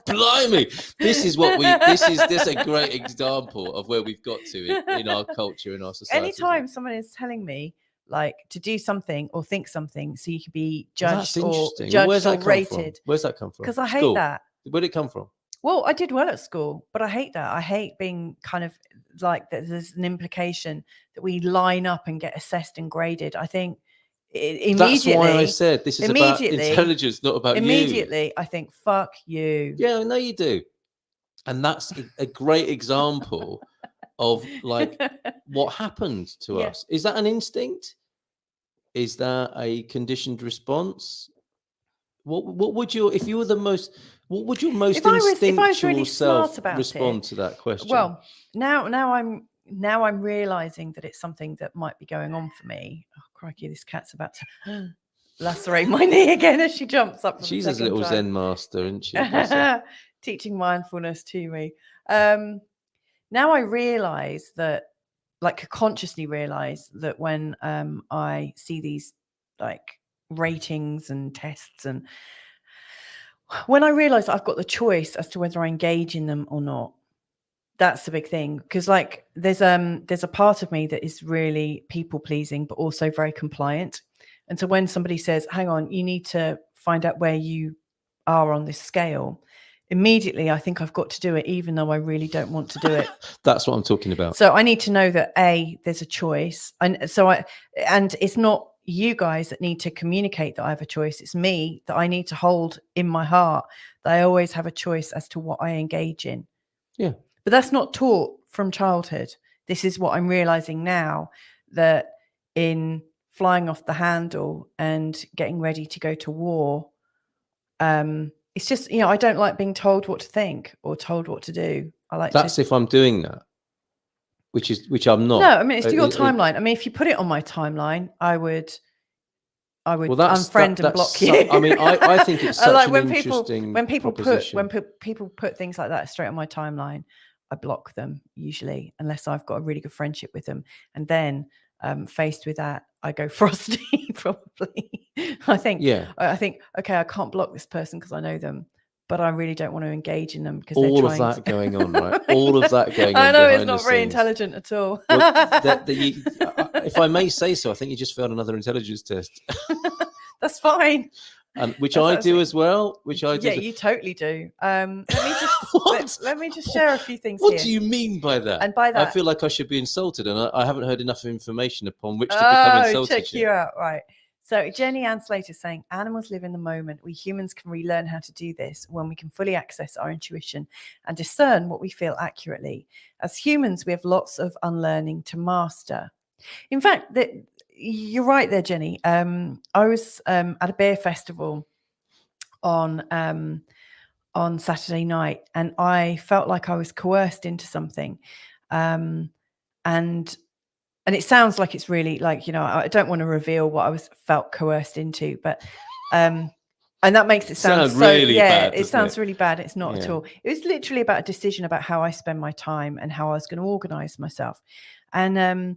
B: Blimey, this is a great example of where we've got to in our culture, in our society.
A: Anytime someone is telling me like to do something or think something, so you could be judged or rated.
B: Where's that come from?
A: Because I hate that.
B: Where'd it come from?
A: Well, I did well at school, but I hate that. I hate being kind of like that. There's an implication that we line up and get assessed and graded. I think immediately.
B: That's why I said this is about intelligence, not about you.
A: Immediately, I think, fuck you.
B: Yeah, I know you do. And that's a great example of like what happened to us. Is that an instinct? Is that a conditioned response? What would your if you were the most what would your most instinctual self respond to that question?
A: Well, now I'm realizing that it's something that might be going on for me. Oh crikey, this cat's about to lacerate my knee again as she jumps up.
B: She's a little Zen master, isn't she?
A: Teaching mindfulness to me. Now I realize that, like, consciously realize that when I see these like ratings and tests, and when I realize that I've got the choice as to whether I engage in them or not, that's the big thing. Because like there's a part of me that is really people pleasing, but also very compliant. And so when somebody says, hang on, you need to find out where you are on this scale, immediately I think I've got to do it, even though I really don't want to do it.
B: That's what I'm talking about.
A: So I need to know that there's a choice. And it's not you guys that need to communicate that I have a choice. It's me that I need to hold in my heart that I always have a choice as to what I engage in.
B: Yeah.
A: But that's not taught from childhood. This is what I'm realizing now, that in flying off the handle and getting ready to go to war, it's just, I don't like being told what to think or told what to do. I like
B: that's if I'm doing that, which I'm not.
A: No, I mean, it's your timeline. I mean, if you put it on my timeline, I would unfriend and block you.
B: I mean, I think it's such an interesting proposition.
A: When people put things like that straight on my timeline, I block them usually, unless I've got a really good friendship with them. And then faced with that, I go frosty probably. I think, okay, I can't block this person because I know them, but I really don't want to engage in them because
B: all of that going on, right? All of that going on.
A: I know it's not very intelligent at all.
B: Well, if I may say so, I think you just failed another intelligence test.
A: That's fine.
B: And which I do as well. Which I do.
A: Yeah, you totally do. Let me just share a few things.
B: What do you mean by that?
A: And by that,
B: I feel like I should be insulted, and I haven't heard enough information upon which to become insulted.
A: Check you out, right? So Jenny Ann Slater saying, animals live in the moment. We humans can relearn how to do this when we can fully access our intuition and discern what we feel accurately. As humans, we have lots of unlearning to master. In fact, you're right there, Jenny. I was at a beer festival on Saturday night, and I felt like I was coerced into something. And it sounds like it's really like, I don't want to reveal what I felt coerced into, but and that makes it sound so
B: really bad.
A: It sounds really bad. It's not at all. It was literally about a decision about how I spend my time and how I was going to organize myself. And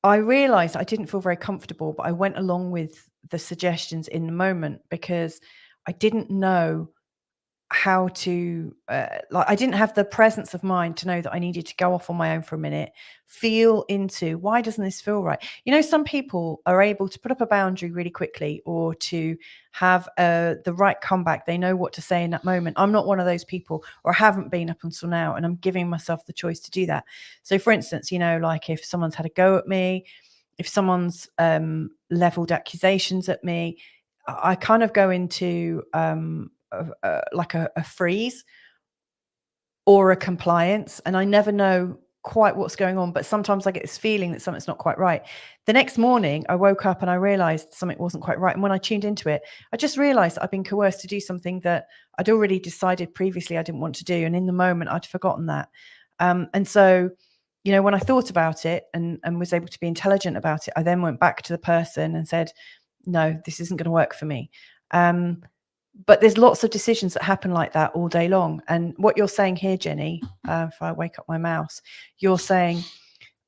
A: I realized I didn't feel very comfortable, but I went along with the suggestions in the moment because I didn't know how to like, I didn't have the presence of mind to know that I needed to go off on my own for a minute, feel into, why doesn't this feel right? You know, some people are able to put up a boundary really quickly, or to have the right comeback. They know what to say in that moment. I'm not one of those people, or I haven't been up until now, and I'm giving myself the choice to do that. So for instance, you know, like if someone's had a go at me, if someone's leveled accusations at me, I kind of go into like a freeze or a compliance, and I never know quite what's going on, but sometimes I get this feeling that something's not quite right. The next morning I woke up and I realized something wasn't quite right, and when I tuned into it, I just realized that I've been coerced to do something that I'd already decided previously I didn't want to do, and in the moment I'd forgotten that. And so, you know, when I thought about it and was able to be intelligent about it, I then went back to the person and said, no, this isn't going to work for me. But there's lots of decisions that happen like that all day long. And what you're saying here, Jenny, if I wake up my mouse, you're saying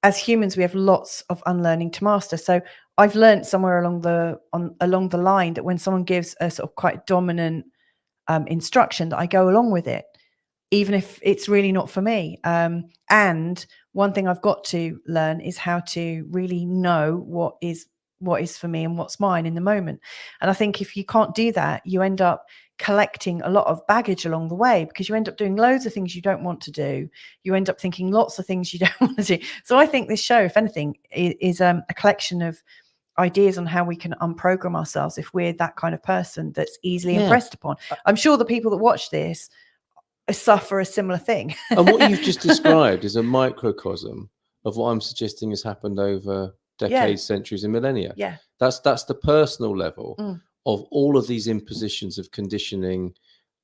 A: as humans, we have lots of unlearning to master. So I've learned somewhere along the line that when someone gives a sort of quite dominant instruction, that I go along with it, even if it's really not for me. And one thing I've got to learn is how to really know what is for me and what's mine in the moment. And I think if you can't do that, you end up collecting a lot of baggage along the way, because you end up doing loads of things you don't want to do. You end up thinking lots of things you don't want to do. So I think this show, if anything, is a collection of ideas on how we can unprogram ourselves if we're that kind of person that's easily impressed upon. I'm sure the people that watch this suffer a similar thing.
B: And what you've just described is a microcosm of what I'm suggesting has happened over decades, centuries, and millennia.
A: Yeah,
B: that's the personal level of all of these impositions of conditioning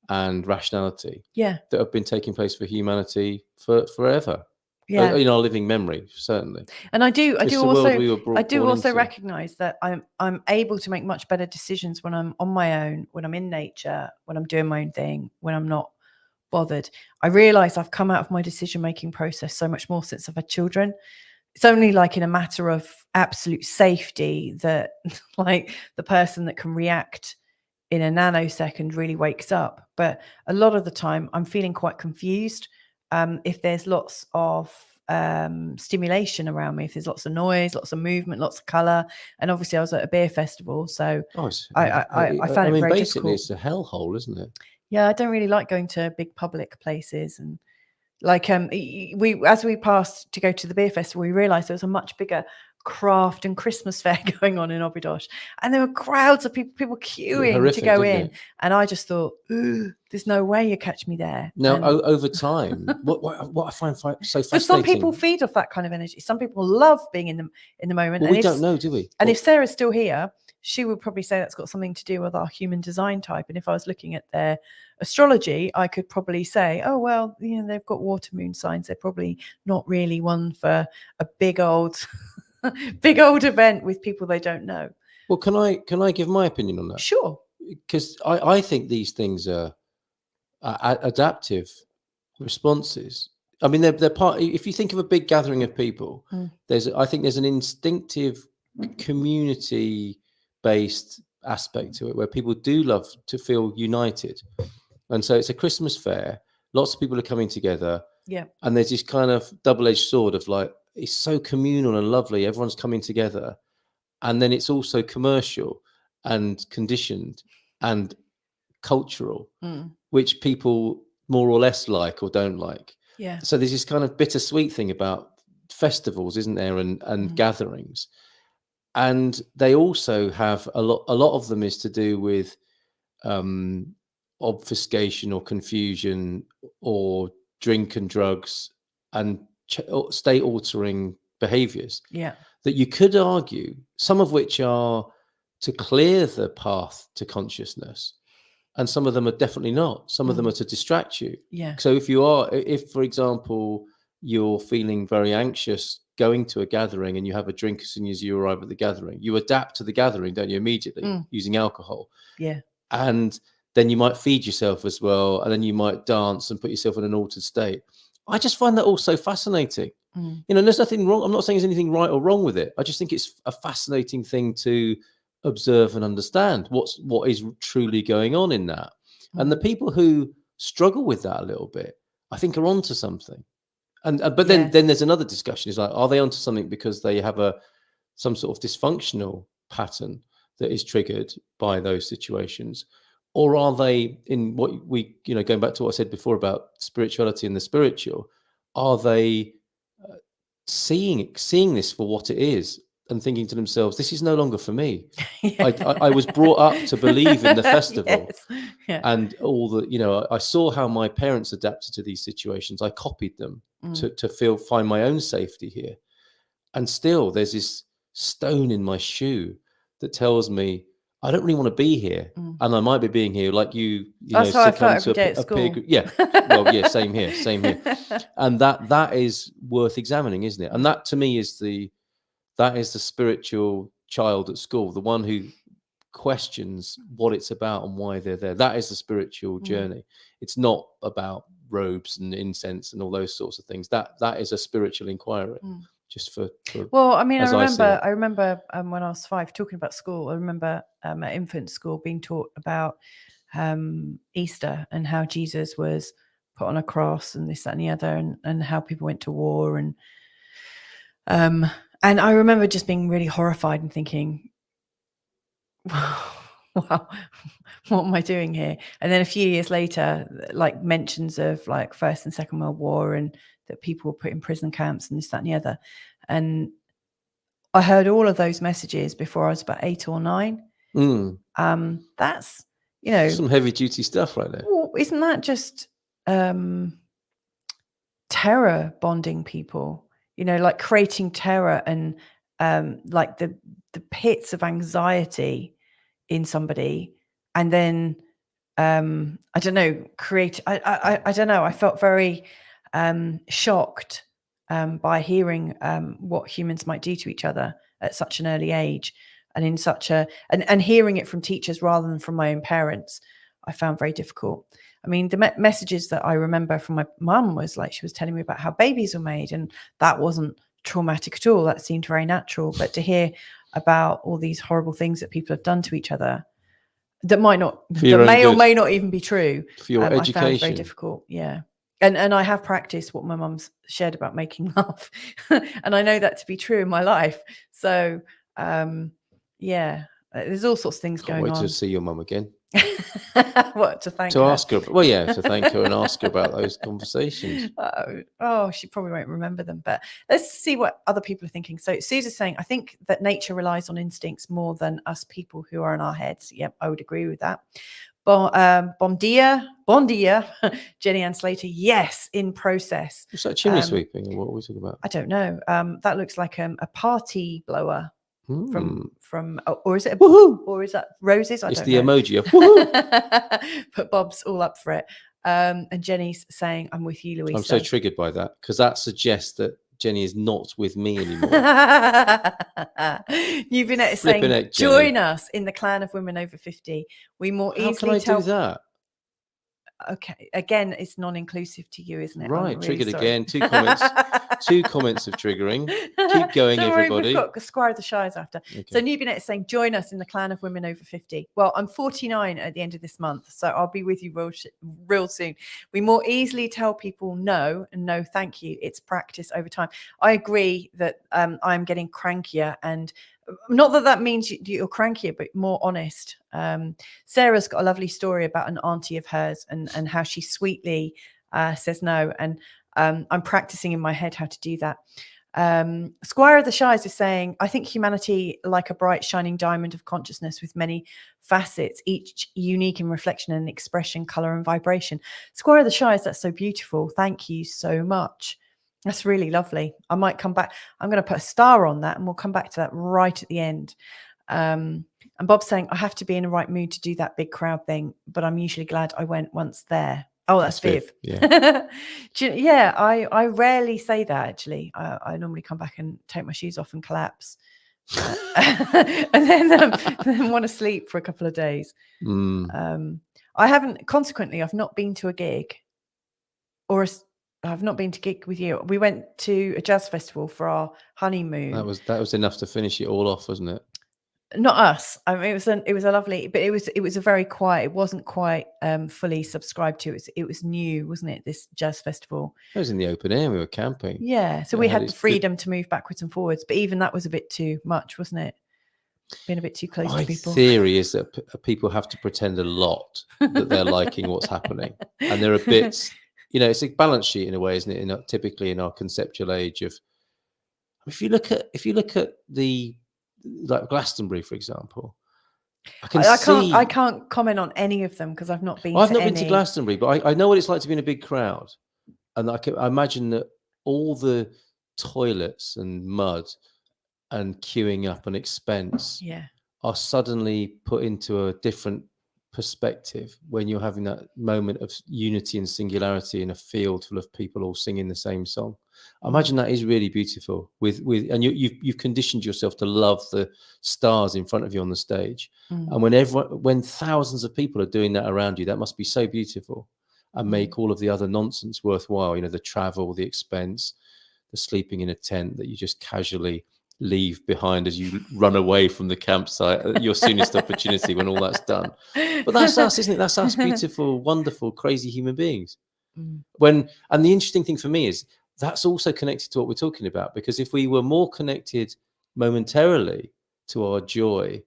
B: and rationality that have been taking place for humanity for forever. In our living memory, certainly. And I do
A: also recognize that I'm able to make much better decisions when I'm on my own, when I'm in nature, when I'm doing my own thing, when I'm not bothered. I realize I've come out of my decision-making process so much more since I've had children. It's only like in a matter of absolute safety that like the person that can react in a nanosecond really wakes up. But a lot of the time I'm feeling quite confused. If there's lots of stimulation around me, if there's lots of noise, lots of movement, lots of color, and obviously I was at a beer festival, so I found it very
B: basically
A: difficult.
B: It's a hellhole, isn't it?
A: Yeah, I don't really like going to big public places. And like as we passed to go to the beer festival, we realized there was a much bigger craft and Christmas fair going on in Obidosh, and there were crowds of people queuing to go in, and I just thought, there's no way you catch me there.
B: Now, over time, what I find so fascinating,
A: but some people feed off that kind of energy. Some people love being in the moment.
B: Well, we don't know, do we?
A: And if Sarah's still here, she would probably say that's got something to do with our human design type. And if I was looking at their astrology, I could probably say, oh, well, you know, they've got water moon signs. They're probably not really one for a big old event with people they don't know.
B: Well, can I give my opinion on that?
A: Sure.
B: Because I think these things are adaptive responses. I mean, they're part. If you think of a big gathering of people, I think there's an instinctive community-based aspect to it where people do love to feel united, and so it's a Christmas fair. Lots of people are coming together.
A: Yeah. And
B: there's this kind of double-edged sword of like, it's so communal and lovely. Everyone's coming together, and then it's also commercial and conditioned and cultural, which people more or less like or don't like.
A: Yeah.
B: So there's this kind of bittersweet thing about festivals, isn't there, and gatherings, and they also have a lot of them is to do with obfuscation or confusion or drink and drugs and state altering behaviors.
A: Yeah.
B: That you could argue, some of which are to clear the path to consciousness, and some of them are definitely not. Some of them are to distract you.
A: Yeah.
B: So if for example, you're feeling very anxious going to a gathering and you have a drink as soon as you arrive at the gathering, you adapt to the gathering, don't you, immediately using alcohol.
A: Yeah.
B: And then you might feed yourself as well, and then you might dance and put yourself in an altered state. I just find that all so fascinating. You know, there's nothing wrong. I'm not saying there's anything right or wrong with it. I just think it's a fascinating thing to observe and understand what is truly going on in that. And the people who struggle with that a little bit, I think are onto something. And but then there's another discussion. Is like, are they onto something because they have some sort of dysfunctional pattern that is triggered by those situations, or are they, in what we, going back to what I said before about spirituality and the spiritual, are they seeing this for what it is and thinking to themselves, this is no longer for me. I was brought up to believe in the festival. And all the, I saw how my parents adapted to these situations. I copied them to find my own safety here. And still there's this stone in my shoe that tells me I don't really want to be here. And I might be being here like
A: That's how I felt every day at school.
B: Yeah. Well, yeah, same here. And that is worth examining, isn't it? And that to me is the spiritual child at school, the one who questions what it's about and why they're there. That is the spiritual journey. It's not about robes and incense and all those sorts of things. That is a spiritual inquiry. Just for
A: well, I mean, I remember when I was 5 talking about school. I remember at infant school being taught about Easter and how Jesus was put on a cross and this, that, and the other, and how people went to war, and I remember just being really horrified and thinking, wow, what am I doing here? And then a few years later, like mentions of like First and Second World War, and that people were put in prison camps and this, that, and the other. And I heard all of those messages before I was about 8 or 9. That's,
B: some heavy duty stuff right there.
A: Well, isn't that just terror bonding people? Like creating terror and like the pits of anxiety in somebody, and then I don't know, I don't know. I felt very shocked by hearing what humans might do to each other at such an early age, and in such and hearing it from teachers rather than from my own parents, I found very difficult. I mean, the messages that I remember from my mum was like, she was telling me about how babies were made, and that wasn't traumatic at all. That seemed very natural. But to hear about all these horrible things that people have done to each other that may or may not even be true,
B: for your education,
A: I found very difficult. Yeah. And I have practiced what my mum's shared about making love. And I know that to be true in my life. So, yeah, there's all sorts of things going on.
B: Can't wait to see your mum again.
A: What, to thank
B: her?
A: Ask her?
B: Well, yeah, to thank her and ask her about those conversations.
A: Oh, she probably won't remember them. But let's see what other people are thinking. So Susan's saying, I think that nature relies on instincts more than us people who are in our heads. Yep, I would agree with that. Bon dia, Jenny Ann Slater. Yes, in process.
B: What's that, chimney sweeping, or what are we talking about?
A: I don't know. That looks like a party blower. From or is it
B: woohoo,
A: or is that roses?
B: It's the emoji of woohoo.
A: But Bob's all up for it. And Jenny's saying, I'm with you, Louisa.
B: I'm so triggered by that, because that suggests that Jenny is not with me anymore.
A: You've been saying, join us in the clan of women over 50. We more
B: How
A: easily
B: can I do that?
A: Okay, again, it's non-inclusive to you, isn't it?
B: Right, really triggered again. 2 comments. 2 comments of triggering. Keep going, everybody.
A: We've got Squire of the Shires after. Okay. So Nubinet is saying, join us in the clan of women over 50. Well, I'm 49 at the end of this month, so I'll be with you real soon. We more easily tell people no and no thank you. It's practice over time. I agree that I'm getting crankier, and not that means you're crankier, but more honest. Sarah's got a lovely story about an auntie of hers and how she sweetly says no. And I'm practicing in my head how to do that. Squire of the Shires is saying, I think humanity like a bright shining diamond of consciousness with many facets, each unique in reflection and expression, color and vibration. Squire of the Shires, that's so beautiful. Thank you so much. That's really lovely. I might come back. I'm going to put a star on that, and we'll come back to that right at the end. And Bob's saying, I have to be in the right mood to do that big crowd thing, but I'm usually glad I went once there. Oh, that's Viv.
B: Yeah.
A: Yeah, I rarely say that, actually. I normally come back and take my shoes off and collapse. And then want to sleep for a couple of days. I've not been to a gig, or I've not been to gig with you. We went to a jazz festival for our honeymoon.
B: That was enough to finish it all off, wasn't it?
A: Not us. I mean, it was a lovely, but it was a very quiet. It wasn't quite fully subscribed to. It was new, wasn't it? This jazz festival.
B: It was in the open air. We were camping.
A: Yeah, so we had the freedom to move backwards and forwards, but even that was a bit too much, wasn't it? Being a bit too close to people.
B: My theory is that people have to pretend a lot that they're liking what's happening, and there are bits. It's a balance sheet in a way, isn't it? Typically in our conceptual age of, if you look at the like Glastonbury, for example, I
A: can't comment on any of them because I've not been.
B: I've not been to Glastonbury, but I know what it's like to be in a big crowd, and I imagine that all the toilets and mud and queuing up and expense are suddenly put into a different perspective when you're having that moment of unity and singularity in a field full of people all singing the same song. I imagine that is really beautiful. And you've conditioned yourself to love the stars in front of you on the stage, and when thousands of people are doing that around you, that must be so beautiful and make all of the other nonsense worthwhile. The travel, the expense, the sleeping in a tent that you just casually leave behind as you run away from the campsite at your soonest opportunity when all that's done. But that's us, isn't it? That's us, beautiful, wonderful, crazy human beings. And the interesting thing for me is that's also connected to what we're talking about, because if we were more connected momentarily to our joy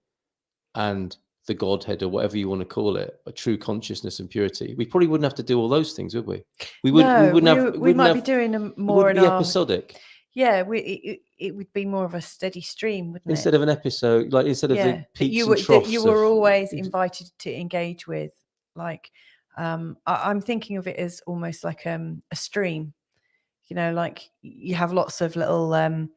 B: and the Godhead, or whatever you want to call it, a true consciousness and purity, we probably wouldn't have to do all those things, would we? We might
A: be doing them more in our
B: episodic.
A: Yeah, it would be more of a steady stream, wouldn't it?
B: Instead of an episode, like instead of the peaks and troughs.
A: You were always invited to engage with, like, I'm thinking of it as almost like a stream. Like you have lots of little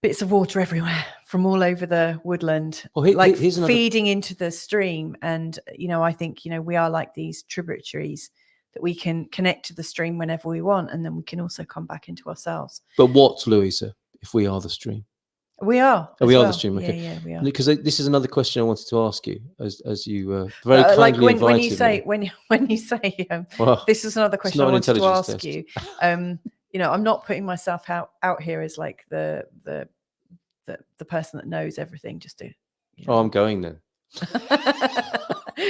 A: bits of water everywhere from all over the woodland, feeding into the stream. And, I think, we are like these tributaries that we can connect to the stream whenever we want, and then we can also come back into ourselves.
B: But what, Louisa, if we are the stream?
A: We are.
B: We are the stream. Okay.
A: Yeah, we are.
B: Because this is another question I wanted to ask you, as you very kindly invited
A: when you say
B: me.
A: when you say this is another question I wanted to ask you. I'm not putting myself out here as like the person that knows everything. Just to.
B: Oh, I'm going then.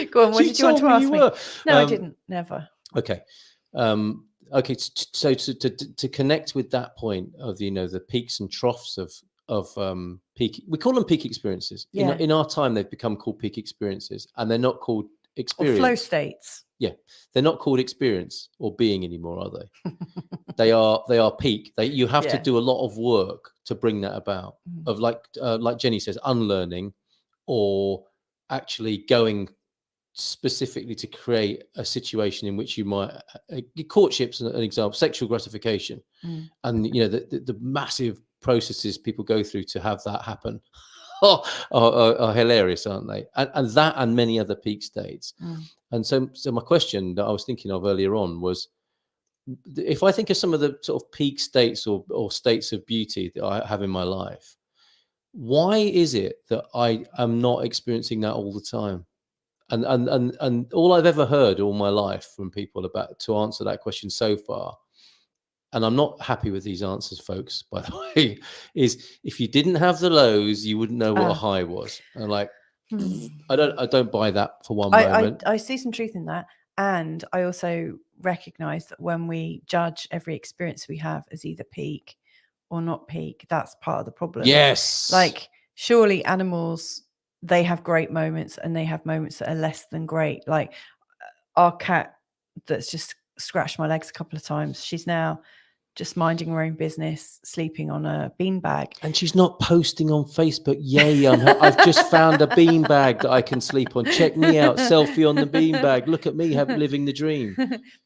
A: Go on. What did you want to ask me? No, I didn't. Never.
B: Okay. Okay. So to connect with that point of the peaks and troughs of peak, we call them peak experiences.
A: Yeah.
B: In our time, they've become called peak experiences, and they're not called experience.
A: Or flow states.
B: Yeah, they're not called experience or being anymore, are they? They are peak. You have to do a lot of work to bring that about. Of like Jenny says, unlearning, or actually going specifically to create a situation in which you might courtship's an example, sexual gratification, and the massive processes people go through to have that happen are hilarious, aren't they? And that and many other peak states. And so my question that I was thinking of earlier on was, if I think of some of the sort of peak states or states of beauty that I have in my life, why is it that I am not experiencing that all the time? And all I've ever heard all my life from people about to answer that question so far, and I'm not happy with these answers, folks, by the way, is if you didn't have the lows, you wouldn't know what a high was. And like, I don't buy that for one moment.
A: I see some truth in that. And I also recognize that when we judge every experience we have as either peak or not peak, that's part of the problem.
B: Yes.
A: Like, surely animals, they have great moments and they have moments that are less than great. Like our cat that's just scratched my legs a couple of times, she's now just minding her own business, sleeping on a beanbag.
B: And she's not posting on Facebook, yay, I've just found a beanbag that I can sleep on. Check me out, selfie on the beanbag. Look at me living the dream.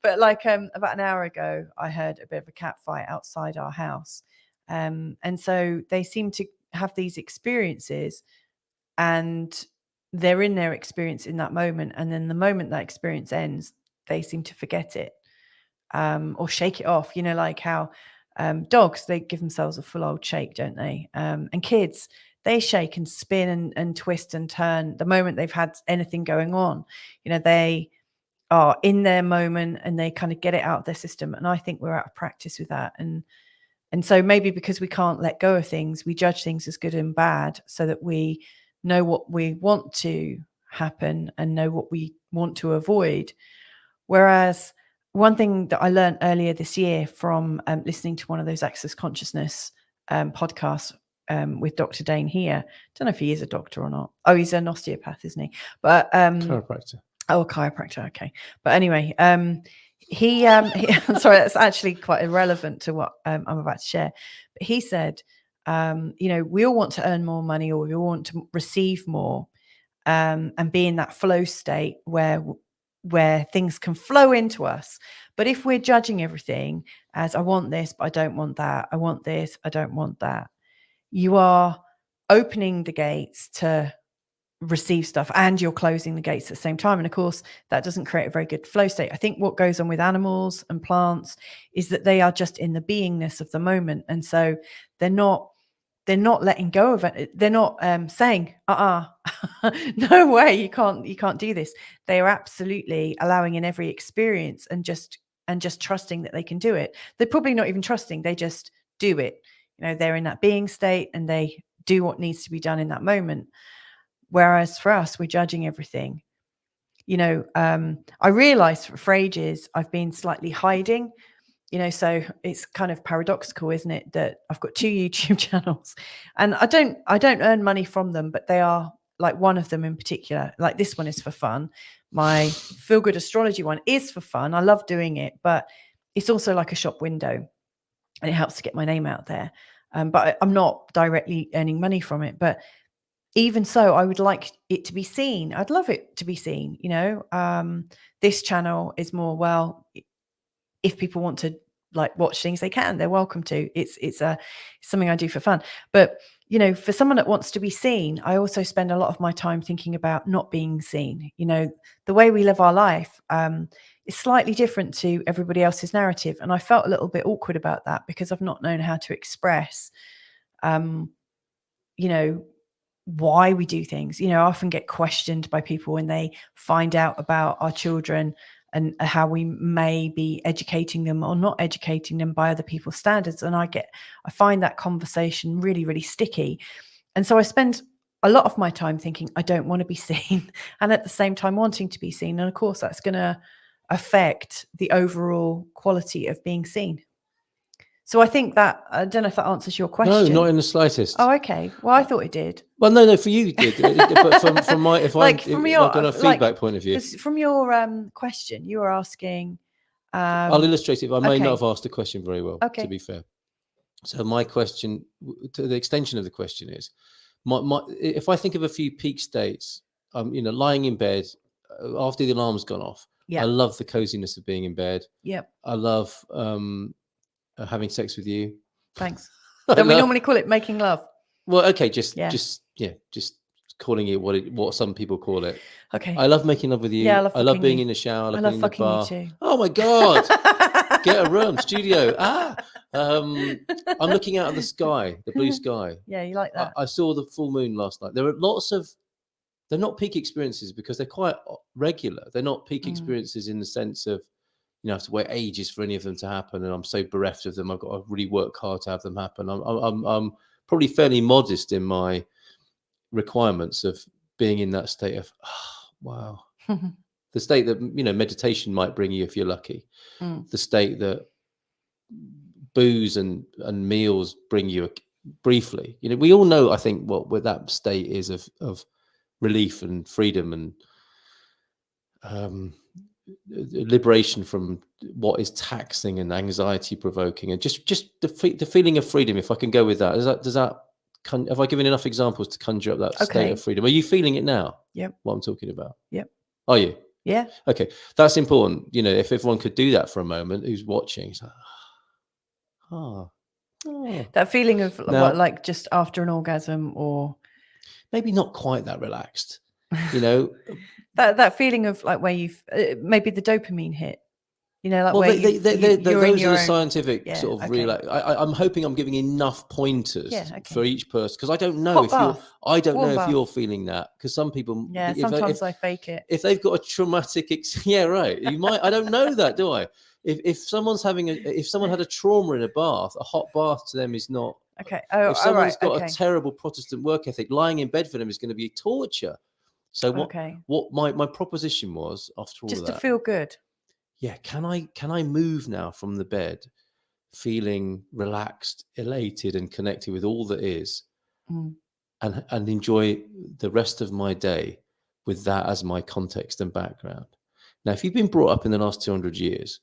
A: But like about an hour ago, I heard a bit of a cat fight outside our house. And so they seem to have these experiences, and they're in their experience in that moment. And then the moment that experience ends, they seem to forget it. Or shake it off, like how dogs, they give themselves a full old shake, don't they? And kids, they shake and spin and twist and turn the moment they've had anything going on. They are in their moment and they kind of get it out of their system. And I think we're out of practice with that. And so maybe because we can't let go of things, we judge things as good and bad, so that we know what we want to happen and know what we want to avoid. Whereas one thing that I learned earlier this year from listening to one of those Access Consciousness podcasts with Dr. Dane here, don't know if he is a doctor or not. Oh, he's an osteopath, isn't he? But
B: chiropractor.
A: Oh, chiropractor. Okay. But anyway, he sorry, that's actually quite irrelevant to what I'm about to share. But he said, we all want to earn more money, or we all want to receive more, and be in that flow state where things can flow into us. But if we're judging everything as, I want this, but I don't want that, I want this, I don't want that, you are opening the gates to receive stuff, and you're closing the gates at the same time. And of course, that doesn't create a very good flow state. I think what goes on with animals and plants is that they are just in the beingness of the moment. And so they're not letting go of it. They're not saying, no way, you can't do this. They are absolutely allowing in every experience and just trusting that they can do it. They're probably not even trusting, they just do it. They're in that being state and they do what needs to be done in that moment. Whereas for us, we're judging everything. I realized for ages I've been slightly hiding, so it's kind of paradoxical, isn't it, that I've got 2 YouTube channels and I don't earn money from them, but they are, like, one of them in particular, like this one is for fun. My Feel Good Astrology one is for fun. I love doing it, but it's also like a shop window and it helps to get my name out there. But I'm not directly earning money from it. But even so, I would like it to be seen. I'd love it to be seen. This channel is more, well, if people want to watch things, they can. They're welcome to. It's something I do for fun. But for someone that wants to be seen, I also spend a lot of my time thinking about not being seen. The way we live our life is slightly different to everybody else's narrative, and I felt a little bit awkward about that because I've not known how to express, why we do things. I often get questioned by people when they find out about our children and how we may be educating them or not educating them by other people's standards. And I find that conversation really, really sticky. And so I spend a lot of my time thinking, I don't want to be seen, and at the same time wanting to be seen. And of course, that's going to affect the overall quality of being seen. So I think that, I don't know if that answers your question.
B: No, not in the slightest.
A: Oh, okay. Well, I thought it did.
B: Well, no, for you it did. But from my, if I've got a feedback point of view.
A: From your question, you were asking.
B: I'll illustrate it. I may not have asked the question very well, to be fair. So my question, to the extension of the question is, if I think of a few peak states, lying in bed after the alarm's gone off. Yeah. I love the coziness of being in bed. Yep. I love having sex with you.
A: Thanks. Don't we normally call it making love?
B: Well, okay, just calling it what some people call it.
A: Okay.
B: I love making love with you. Yeah, I love being in the shower. I love being in the bar. You too. Oh my God. Get a room, studio. I'm looking out of the sky, the blue sky.
A: Yeah, you like that.
B: I saw the full moon last night. There are lots of, they're not peak experiences because they're quite regular. They're not peak experiences in the sense of, I have to wait ages for any of them to happen, and I'm so bereft of them. I've got to really work hard to have them happen. I'm probably fairly modest in my requirements of being in that state of, wow. The state that, meditation might bring you if you're lucky. The state that booze and meals bring you briefly. We all know, I think, what that state is of relief and freedom and liberation from what is taxing and anxiety provoking, and just the feeling of freedom. If I can go with that, does that have I given enough examples to conjure up that state of freedom? Are you feeling it now? Yep. What I'm talking about. Yep. Are you? Yeah. Okay, that's important. If everyone could do that for a moment, who's watching, it's like,
A: that feeling of now, like just after an orgasm, or
B: maybe not quite that relaxed.
A: that feeling of like where you've maybe the dopamine hit. Like
B: well,
A: where
B: those are the scientific sort of relax. I'm hoping I'm giving enough pointers for each person, because I don't know if you're feeling that, because some people
A: sometimes I fake it
B: if they've got a traumatic you might. I don't know that, do I? If someone had a trauma in a bath, a hot bath to them is not
A: Okay. Oh,
B: if someone's
A: all right.
B: got a terrible Protestant work ethic, lying in bed for them is going to be torture. So what my proposition was after all
A: just
B: of that,
A: to feel good.
B: Yeah, can I move now from the bed feeling relaxed, elated, and connected with all that is, and enjoy the rest of my day with that as my context and background. Now, if you've been brought up in the last 200 years,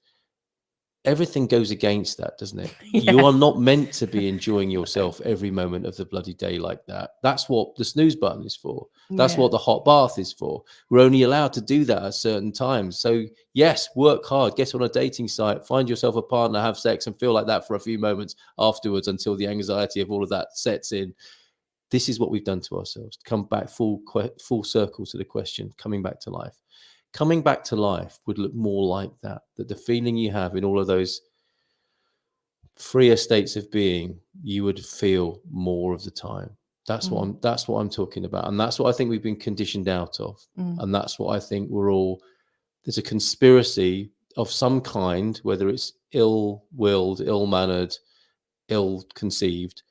B: everything goes against that, doesn't it?
A: Yeah.
B: You are not meant to be enjoying yourself every moment of the bloody day like that. That's what the snooze button is for. That's what the hot bath is for. We're only allowed to do that at certain times. So yes, work hard, get on a dating site, find yourself a partner, have sex, and feel like that for a few moments afterwards until the anxiety of all of that sets in. This is what we've done to ourselves. Come back full circle to the question, coming back to life. Coming back to life would look more like that the feeling you have in all of those freer states of being, you would feel more of the time. That's what I'm talking about. And that's what I think we've been conditioned out of. And that's what I think there's a conspiracy of some kind, whether it's ill-willed, ill-mannered, ill-conceived,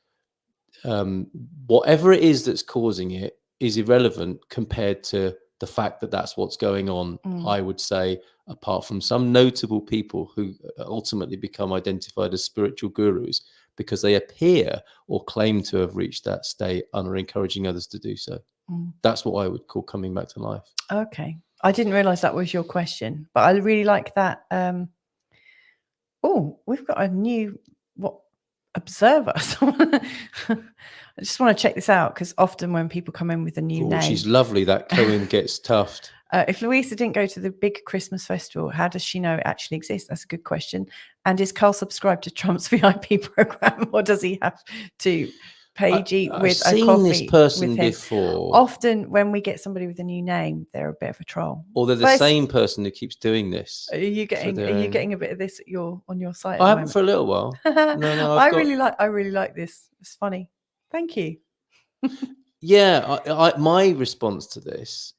B: whatever it is that's causing it is irrelevant compared to the fact that that's what's going on. I would say, apart from some notable people who ultimately become identified as spiritual gurus because they appear or claim to have reached that state and are encouraging others to do so. That's what I would call coming back to life. Okay.
A: I didn't realize that was your question, but I really like that. We've got a new observer. I just want to check this out because often when people come in with a new name,
B: she's lovely. That Cohen gets tuffed.
A: If Louisa didn't go to the big Christmas festival, how does she know it actually exists? That's a good question. And is Carl subscribed to Trump's VIP program, or does he have to pay G with a coffee? I've seen this person
B: before.
A: Often when we get somebody with a new name, they're a bit of a troll.
B: Or they're the same person who keeps doing this.
A: Are you getting a bit of this on your site?
B: I haven't for a little while. No,
A: I really like this. It's funny. Thank you.
B: Yeah, my response to this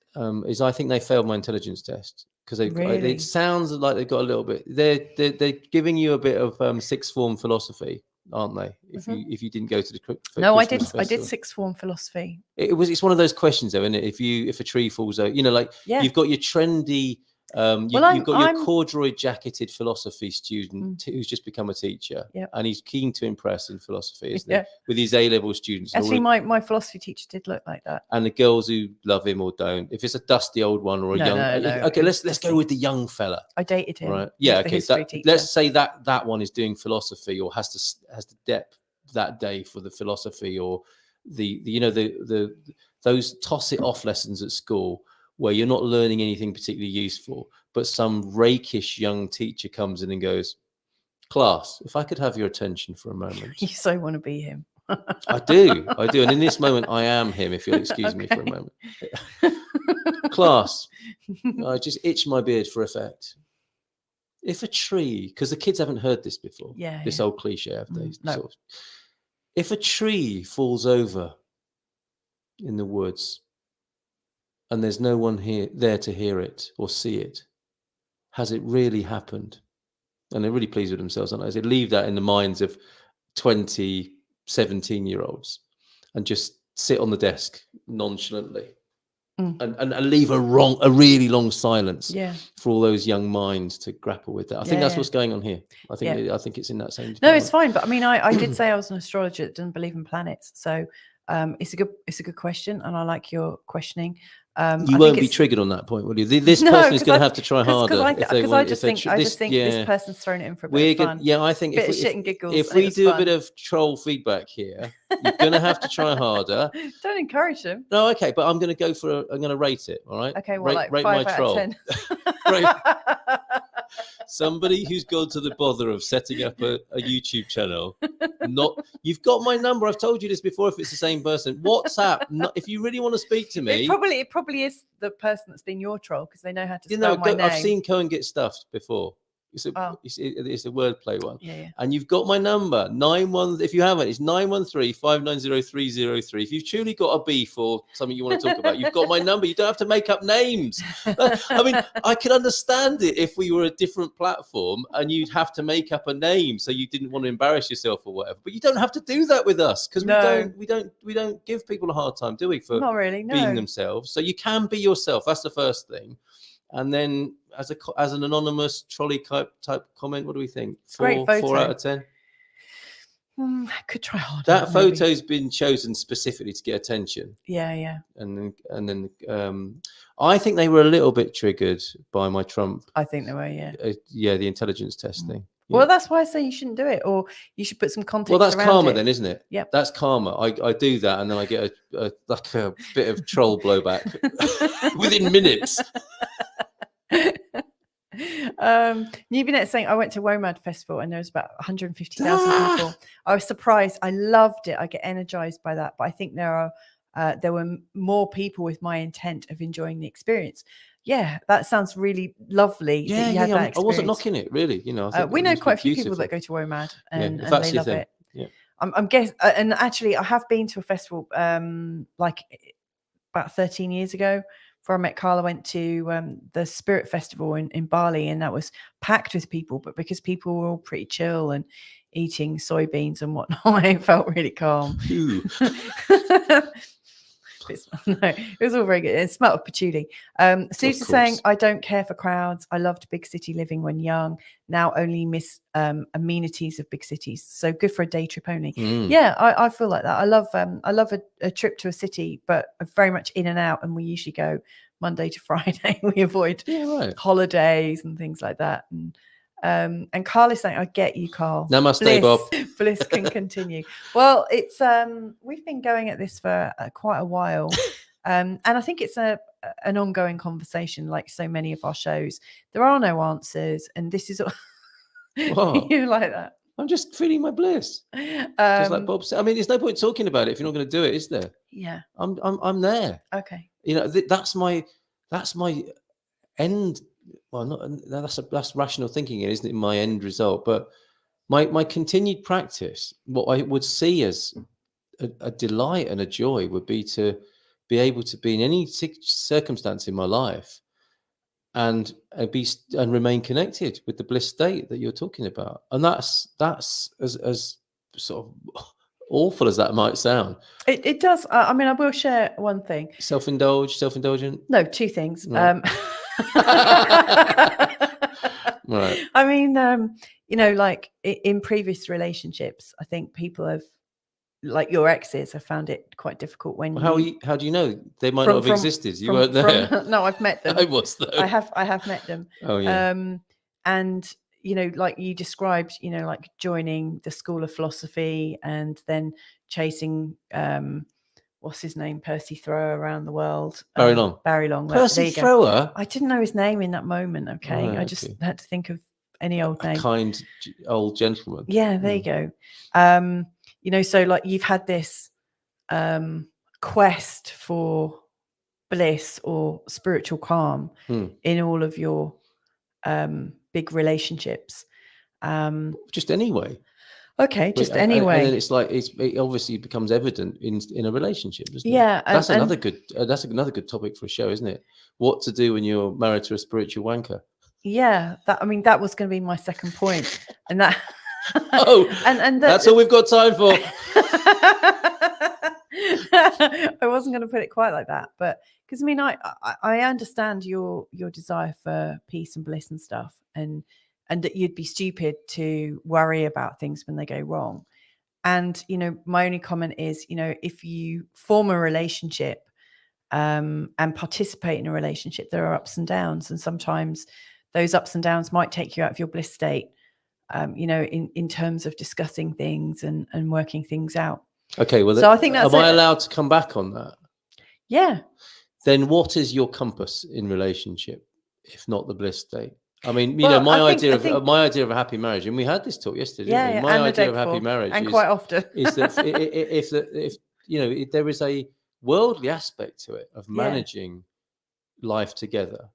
B: is I think they failed my intelligence test because it sounds like they've got a little bit. They're giving you a bit of sixth form philosophy, aren't they? If you didn't go to the
A: no,
B: Christmas festival.
A: I did sixth form philosophy.
B: It's one of those questions though, isn't it? If a tree falls out, you've got your trendy. You've got your corduroy jacketed philosophy student who's just become a teacher, and he's keen to impress in philosophy, isn't he? With his A-level students.
A: Actually, my philosophy teacher did look like that.
B: And the girls who love him or don't. If it's a dusty old one or a young, okay, let's go with the young fella.
A: I dated him.
B: Right? Yeah, okay. Let's say that one is doing philosophy or has to dep that day for the philosophy or those toss it off lessons at school, where you're not learning anything particularly useful, but some rakish young teacher comes in and goes, "Class, if I could have your attention for a moment."
A: You so want to be him.
B: I do. And in this moment, I am him, if you'll excuse me for a moment. Class, I just itch my beard for effect. If a tree, because the kids haven't heard this before, this old cliche, have they? No. If a tree falls over in the woods, and there's no one there to hear it or see it, has it really happened? And they're really pleased with themselves, aren't they? They leave that in the minds of 20, 17-year-olds and just sit on the desk nonchalantly and leave a really long silence for all those young minds to grapple with that. I think that's what's going on here. I think it's in that same department.
A: No, it's fine. But I mean, I did say I was an astrologer that doesn't believe in planets. So it's a good question, and I like your questioning.
B: You won't be triggered on that point, will you? This person is going to have to try harder.
A: Because I just think this person's thrown it in for a bit of fun.
B: Yeah, I think
A: bit of shit and giggles.
B: If we do a bit of troll feedback here, you're going to have to try harder.
A: Don't encourage them.
B: No, okay, but I'm going to go I'm going to rate it. All right.
A: Okay, well,
B: rate
A: 5
B: my
A: out
B: troll.
A: of 10.
B: Somebody who's gone to the bother of setting up a YouTube channel. You've got my number. I've told you this before. If it's the same person, WhatsApp. If you really want to speak to me,
A: it probably is the person that's been your troll because they know how to spell my name.
B: I've seen Cohen get stuffed before. It's a wordplay one.
A: Yeah.
B: And you've got my number, 91. If you haven't, it's 913-590-303. If you've truly got a beef or something you want to talk about, you've got my number. You don't have to make up names. I mean, I could understand it if we were a different platform and you'd have to make up a name so you didn't want to embarrass yourself or whatever. But you don't have to do that with us, because we don't give people a hard time, do we? For
A: not really, no.
B: being themselves. So you can be yourself. That's the first thing. And then as an anonymous trolley type comment, what do we think?
A: It's a great photo.
B: 4 out of 10.
A: I could try harder.
B: That photo's been chosen specifically to get attention.
A: Yeah.
B: And then I think they were a little bit triggered by my Trump.
A: I think they were, yeah.
B: The intelligence testing. Yeah.
A: Well, that's why I say you shouldn't do it, or you should put some context.
B: Well, that's
A: around
B: karma
A: it.
B: then, isn't it?
A: Yep.
B: That's karma. I do that, and then I get a bit of troll blowback within minutes.
A: Newbinet's saying, I went to WOMAD Festival and there was about 150,000 people. I was surprised. I loved it. I get energized by that. But I think there were more people with my intent of enjoying the experience. Yeah, that sounds really lovely.
B: I wasn't knocking it, really.
A: We know quite a few people that go to WOMAD and they love it.
B: Yeah.
A: I'm guessing, and actually, I have been to a festival like about 13 years ago. Before I met Carl, I went to the Spirit Festival in Bali, and that was packed with people. But because people were all pretty chill and eating soybeans and whatnot, it felt really calm. No, it was all very good. It smelled of patchouli. Susie's saying, I don't care for crowds. I loved big city living when young. Now only miss amenities of big cities. So good for a day trip only. Yeah, I feel like that. I love a trip to a city, but very much in and out. And we usually go Monday to Friday. We avoid holidays and things like that. And Carl is saying, I get you, Carl.
B: Namaste, Bob.
A: Bliss can continue. Well, it's we've been going at this for quite a while. And I think it's an ongoing conversation, like so many of our shows. There are no answers, and this is you like that.
B: I'm just feeling my bliss. Just like Bob said. I mean, there's no point talking about it if you're not going to do it, is there?
A: Yeah.
B: I'm there.
A: Okay.
B: That's my end. Well, that's rational thinking, isn't it? My end result, but my continued practice, what I would see as a delight and a joy, would be to be able to be in any circumstance in my life and remain connected with the bliss state that you're talking about. And that's as sort of awful as that might sound. It
A: does. I mean, I will share one thing.
B: Self-indulgent?
A: No, two things.
B: Right. Right.
A: I mean, like in previous relationships, I think people have, like your exes, have found it quite difficult when.
B: How do you know? They might not have existed. You weren't there.
A: No, I've met them.
B: I was though.
A: I have met them.
B: Oh yeah.
A: And like you described, like joining the School of Philosophy and then chasing what's his name? Percy Thrower around the world.
B: Barry Long. Percy Thrower?
A: I didn't know his name in that moment, okay? I just had to think of any old name.
B: A kind old gentleman.
A: Yeah, there you go. So like you've had this quest for bliss or spiritual calm in all of your big relationships.
B: Just anyway.
A: Okay, anyway.
B: And then it's like it obviously becomes evident in a relationship, doesn't it?
A: Yeah,
B: that's another good topic for a show, isn't it? What to do when you're married to a spiritual wanker.
A: Yeah, that was going to be my second point, and that. and
B: that's all we've got time for.
A: I wasn't going to put it quite like that, but because I mean, I understand your desire for peace and bliss and stuff, and that you'd be stupid to worry about things when they go wrong. And, my only comment is, if you form a relationship and participate in a relationship, there are ups and downs. And sometimes those ups and downs might take you out of your bliss state, in terms of discussing things and working things out.
B: Okay, well,
A: so I think that's.
B: Am I allowed to come back on that?
A: Yeah.
B: Then what is your compass in relationship, if not the bliss state? I mean, my idea of a happy marriage, and we had this talk yesterday.
A: Yeah,
B: my idea of happy marriage,
A: and quite often,
B: is that if there is a worldly aspect to it of managing life together,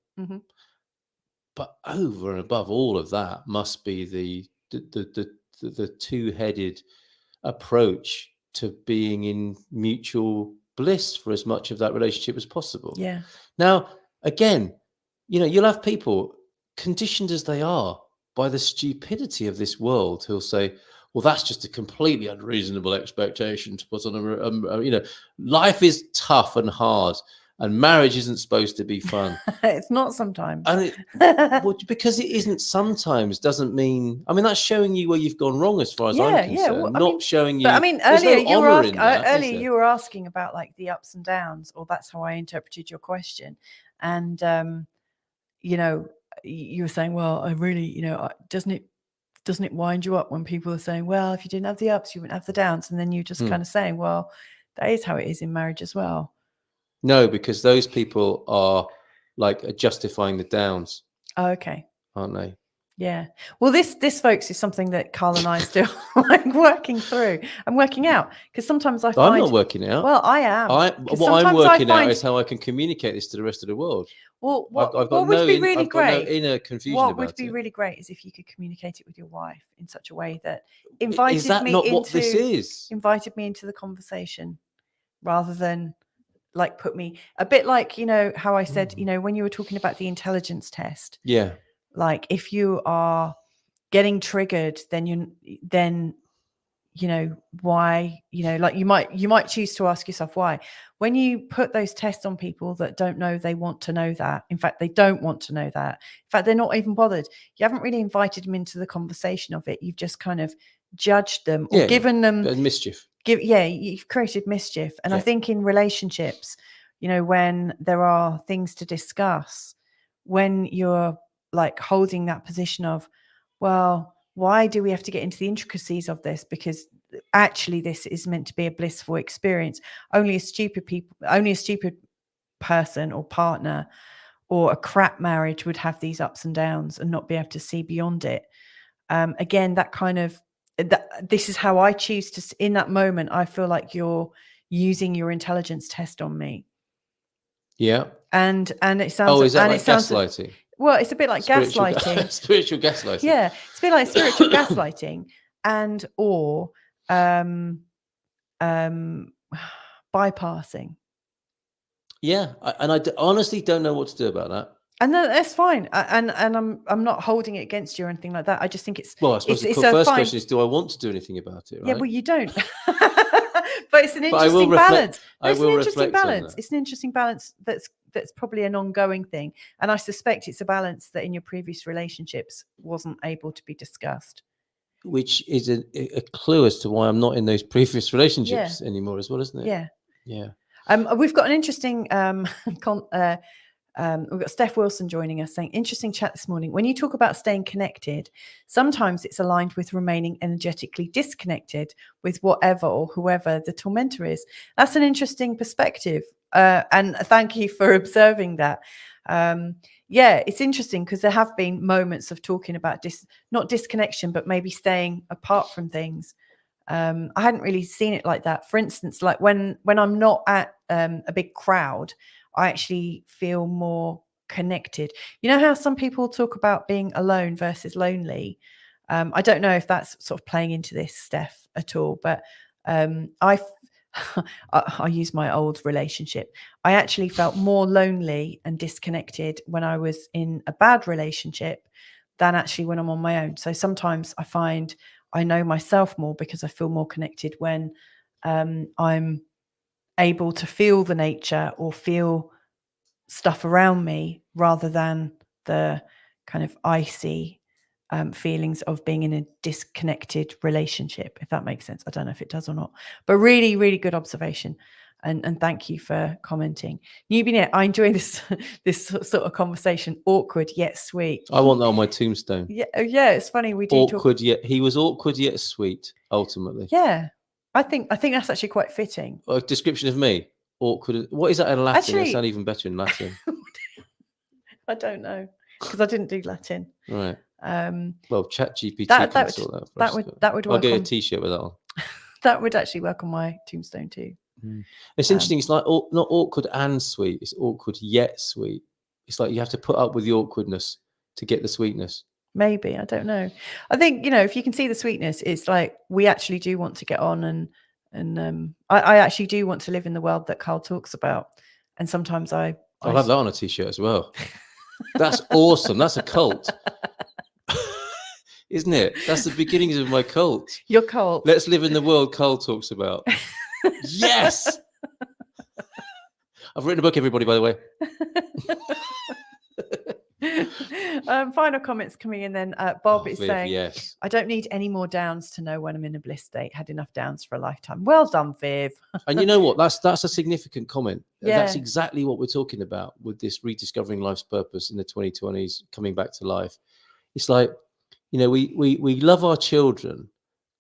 B: But over and above all of that must be the two-headed approach to being in mutual bliss for as much of that relationship as possible.
A: Yeah.
B: Now, again, you'll have people conditioned as they are by the stupidity of this world who'll say, well, that's just a completely unreasonable expectation to put on life is tough and hard and marriage isn't supposed to be fun.
A: It's not sometimes.
B: And because it isn't sometimes doesn't mean, that's showing you where you've gone wrong as far as I'm concerned, showing you.
A: But earlier
B: you
A: you were asking about like the ups and downs, or that's how I interpreted your question. And, you were saying, well, I really, doesn't it wind you up when people are saying, well, if you didn't have the ups, you wouldn't have the downs. And then you just kind of saying, well, that is how it is in marriage as well.
B: No, because those people are like justifying the downs.
A: Oh, okay.
B: Aren't they?
A: Yeah. Well, this folks is something that Carl and I still like working through and working out, because sometimes I find
B: I'm not working out.
A: Well, I am.
B: What I'm working out is how I can communicate this to the rest of the world.
A: Well, what would be really great?
B: No inner confusion
A: what
B: about
A: would be
B: it.
A: really great is if you could communicate it with your wife in such a way that
B: Is that not what this is?
A: Invited me into the conversation, rather than like put me a bit like, how I said, when you were talking about the intelligence test.
B: Yeah.
A: Like if you are getting triggered, then why, like you might choose to ask yourself why. When you put those tests on people that don't know they want to know that, in fact, they don't want to know that. In fact, they're not even bothered. You haven't really invited them into the conversation of it. You've just kind of judged them or given them
B: mischief.
A: You've created mischief. And I think in relationships, when there are things to discuss, when you're like holding that position of, well, why do we have to get into the intricacies of this? Because actually this is meant to be a blissful experience. Only a stupid person or partner or a crap marriage would have these ups and downs and not be able to see beyond it. Again, that kind of, this is how I choose to, in that moment, I feel like you're using your intelligence test on me.
B: Yeah.
A: And it sounds.
B: Oh, is that like gaslighting?
A: Well, it's a bit like gaslighting.
B: Spiritual gaslighting.
A: Yeah, it's a bit like spiritual gaslighting and or bypassing.
B: Yeah, and I honestly don't know what to do about that.
A: And that's fine. And I'm not holding it against you or anything like that. I just think it's.
B: Well, I suppose the first question is, do I want to do anything about it? Right?
A: Yeah, well, you don't. But it's an interesting balance. It's an interesting balance that's probably an ongoing thing. And I suspect it's a balance that in your previous relationships wasn't able to be discussed. Which
B: is a clue as to why I'm not in those previous relationships anymore as well, isn't it?
A: Yeah.
B: Yeah.
A: We've got an interesting we've got Steph Wilson joining us saying, interesting chat this morning. When you talk about staying connected, sometimes it's aligned with remaining energetically disconnected with whatever or whoever the tormentor is. That's an interesting perspective. And thank you for observing that. It's interesting because there have been moments of talking about not disconnection, but maybe staying apart from things. I hadn't really seen it like that. For instance, like when I'm not at a big crowd, I actually feel more connected. You know how some people talk about being alone versus lonely? I don't know if that's sort of playing into this, Steph, at all, but I use my old relationship. I actually felt more lonely and disconnected when I was in a bad relationship than actually when I'm on my own. So sometimes I find I know myself more because I feel more connected when I'm able to feel the nature or feel stuff around me rather than the kind of icy feelings of being in a disconnected relationship, if that makes sense. I don't know if it does or not, but really, really good observation. And thank you for commenting. Newbie, I enjoy this sort of conversation. Awkward yet sweet.
B: I want that on my tombstone.
A: Yeah, it's funny. We do
B: awkward yet he was awkward yet sweet. Ultimately,
A: yeah. I think that's actually quite fitting.
B: A description of me, awkward. What is that in Latin? Actually, it sounds even better in Latin.
A: I don't know because I didn't do Latin.
B: Right. Well, ChatGPT can sort that for us.
A: That would work.
B: I'll get a T-shirt with that on.
A: That would actually work on my tombstone too.
B: It's interesting. It's like not awkward and sweet. It's awkward yet sweet. It's like you have to put up with the awkwardness to get the sweetness.
A: Maybe, I don't know. I think, if you can see the sweetness, it's like we actually do want to get on, and I actually do want to live in the world that Carl talks about. And sometimes
B: I'll have that on a t-shirt as well. That's awesome. That's a cult. Isn't it? That's the beginnings of my cult.
A: Your cult.
B: Let's live in the world Carl talks about. Yes. I've written a book, everybody, by the way.
A: Final comments coming in then. Bob is
B: Viv,
A: saying,
B: yes.
A: I don't need any more downs to know when I'm in a bliss state. Had enough downs for a lifetime. Well done, Viv.
B: And you know what? That's a significant comment.
A: Yeah.
B: That's exactly what we're talking about with this rediscovering life's purpose in the 2020s, coming back to life. It's like, we love our children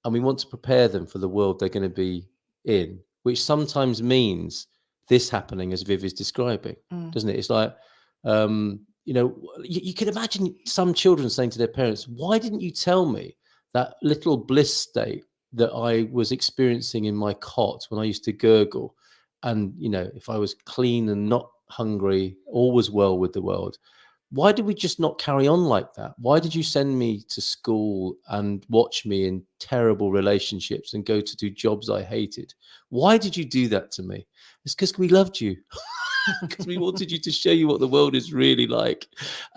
B: and we want to prepare them for the world they're going to be in, which sometimes means this happening as Viv is describing, doesn't it? It's like, you can imagine some children saying to their parents, why didn't you tell me that little bliss state that I was experiencing in my cot when I used to gurgle? And, if I was clean and not hungry, all was well with the world. Why did we just not carry on like that? Why did you send me to school and watch me in terrible relationships and go to do jobs I hated? Why did you do that to me? It's because we loved you. Because we wanted you to show you what the world is really like.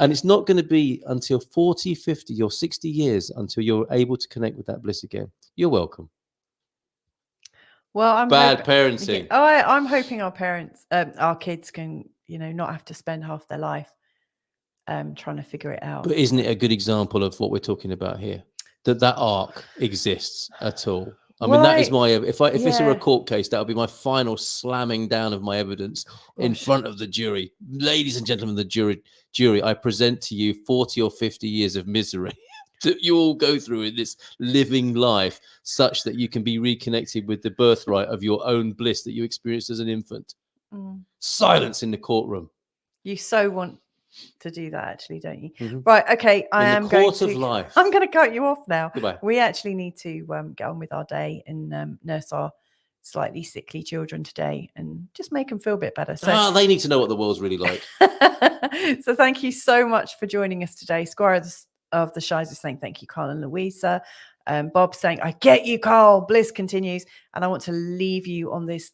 B: And it's not going to be until 40, 50 or 60 years until you're able to connect with that bliss again. You're welcome.
A: Well,
B: Bad parenting.
A: I'm hoping our kids can, not have to spend half their life trying to figure it out.
B: But isn't it a good example of what we're talking about here? That arc exists at all. I mean, that is my, if this were a court case, that would be my final slamming down of my evidence in front of the jury. Ladies and gentlemen, the jury, I present to you 40 or 50 years of misery that you all go through in this living life, such that you can be reconnected with the birthright of your own bliss that you experienced as an infant. Silence in the courtroom.
A: You so want to do that, actually, don't you? Right. Okay. I'm going to cut you off now.
B: Goodbye.
A: We actually need to get on with our day and nurse our slightly sickly children today and just make them feel a bit better. So
B: they need to know what the world's really like.
A: So thank you so much for joining us today. Squire of the Shies is saying thank you, Carl and Louisa. Bob saying, I get you, Carl. Bliss continues. And I want to leave you on this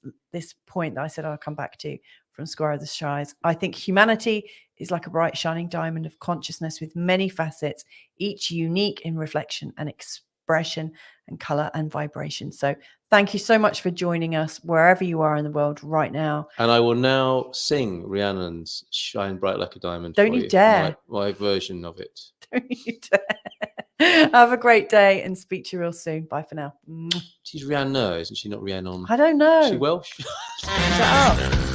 A: point that I said I'll come back to from Squire of the Shies. I think humanity is like a bright shining diamond of consciousness with many facets, each unique in reflection and expression and color and vibration. So thank you so much for joining us wherever you are in the world right now.
B: And I will now sing Rhiannon's Shine Bright Like a Diamond.
A: Don't you dare.
B: My version of it.
A: Don't you dare. Have a great day and speak to you real soon. Bye for now.
B: She's Rihanna, isn't she? Not Rhiannon.
A: I don't know.
B: Is she Welsh?
A: Shut up.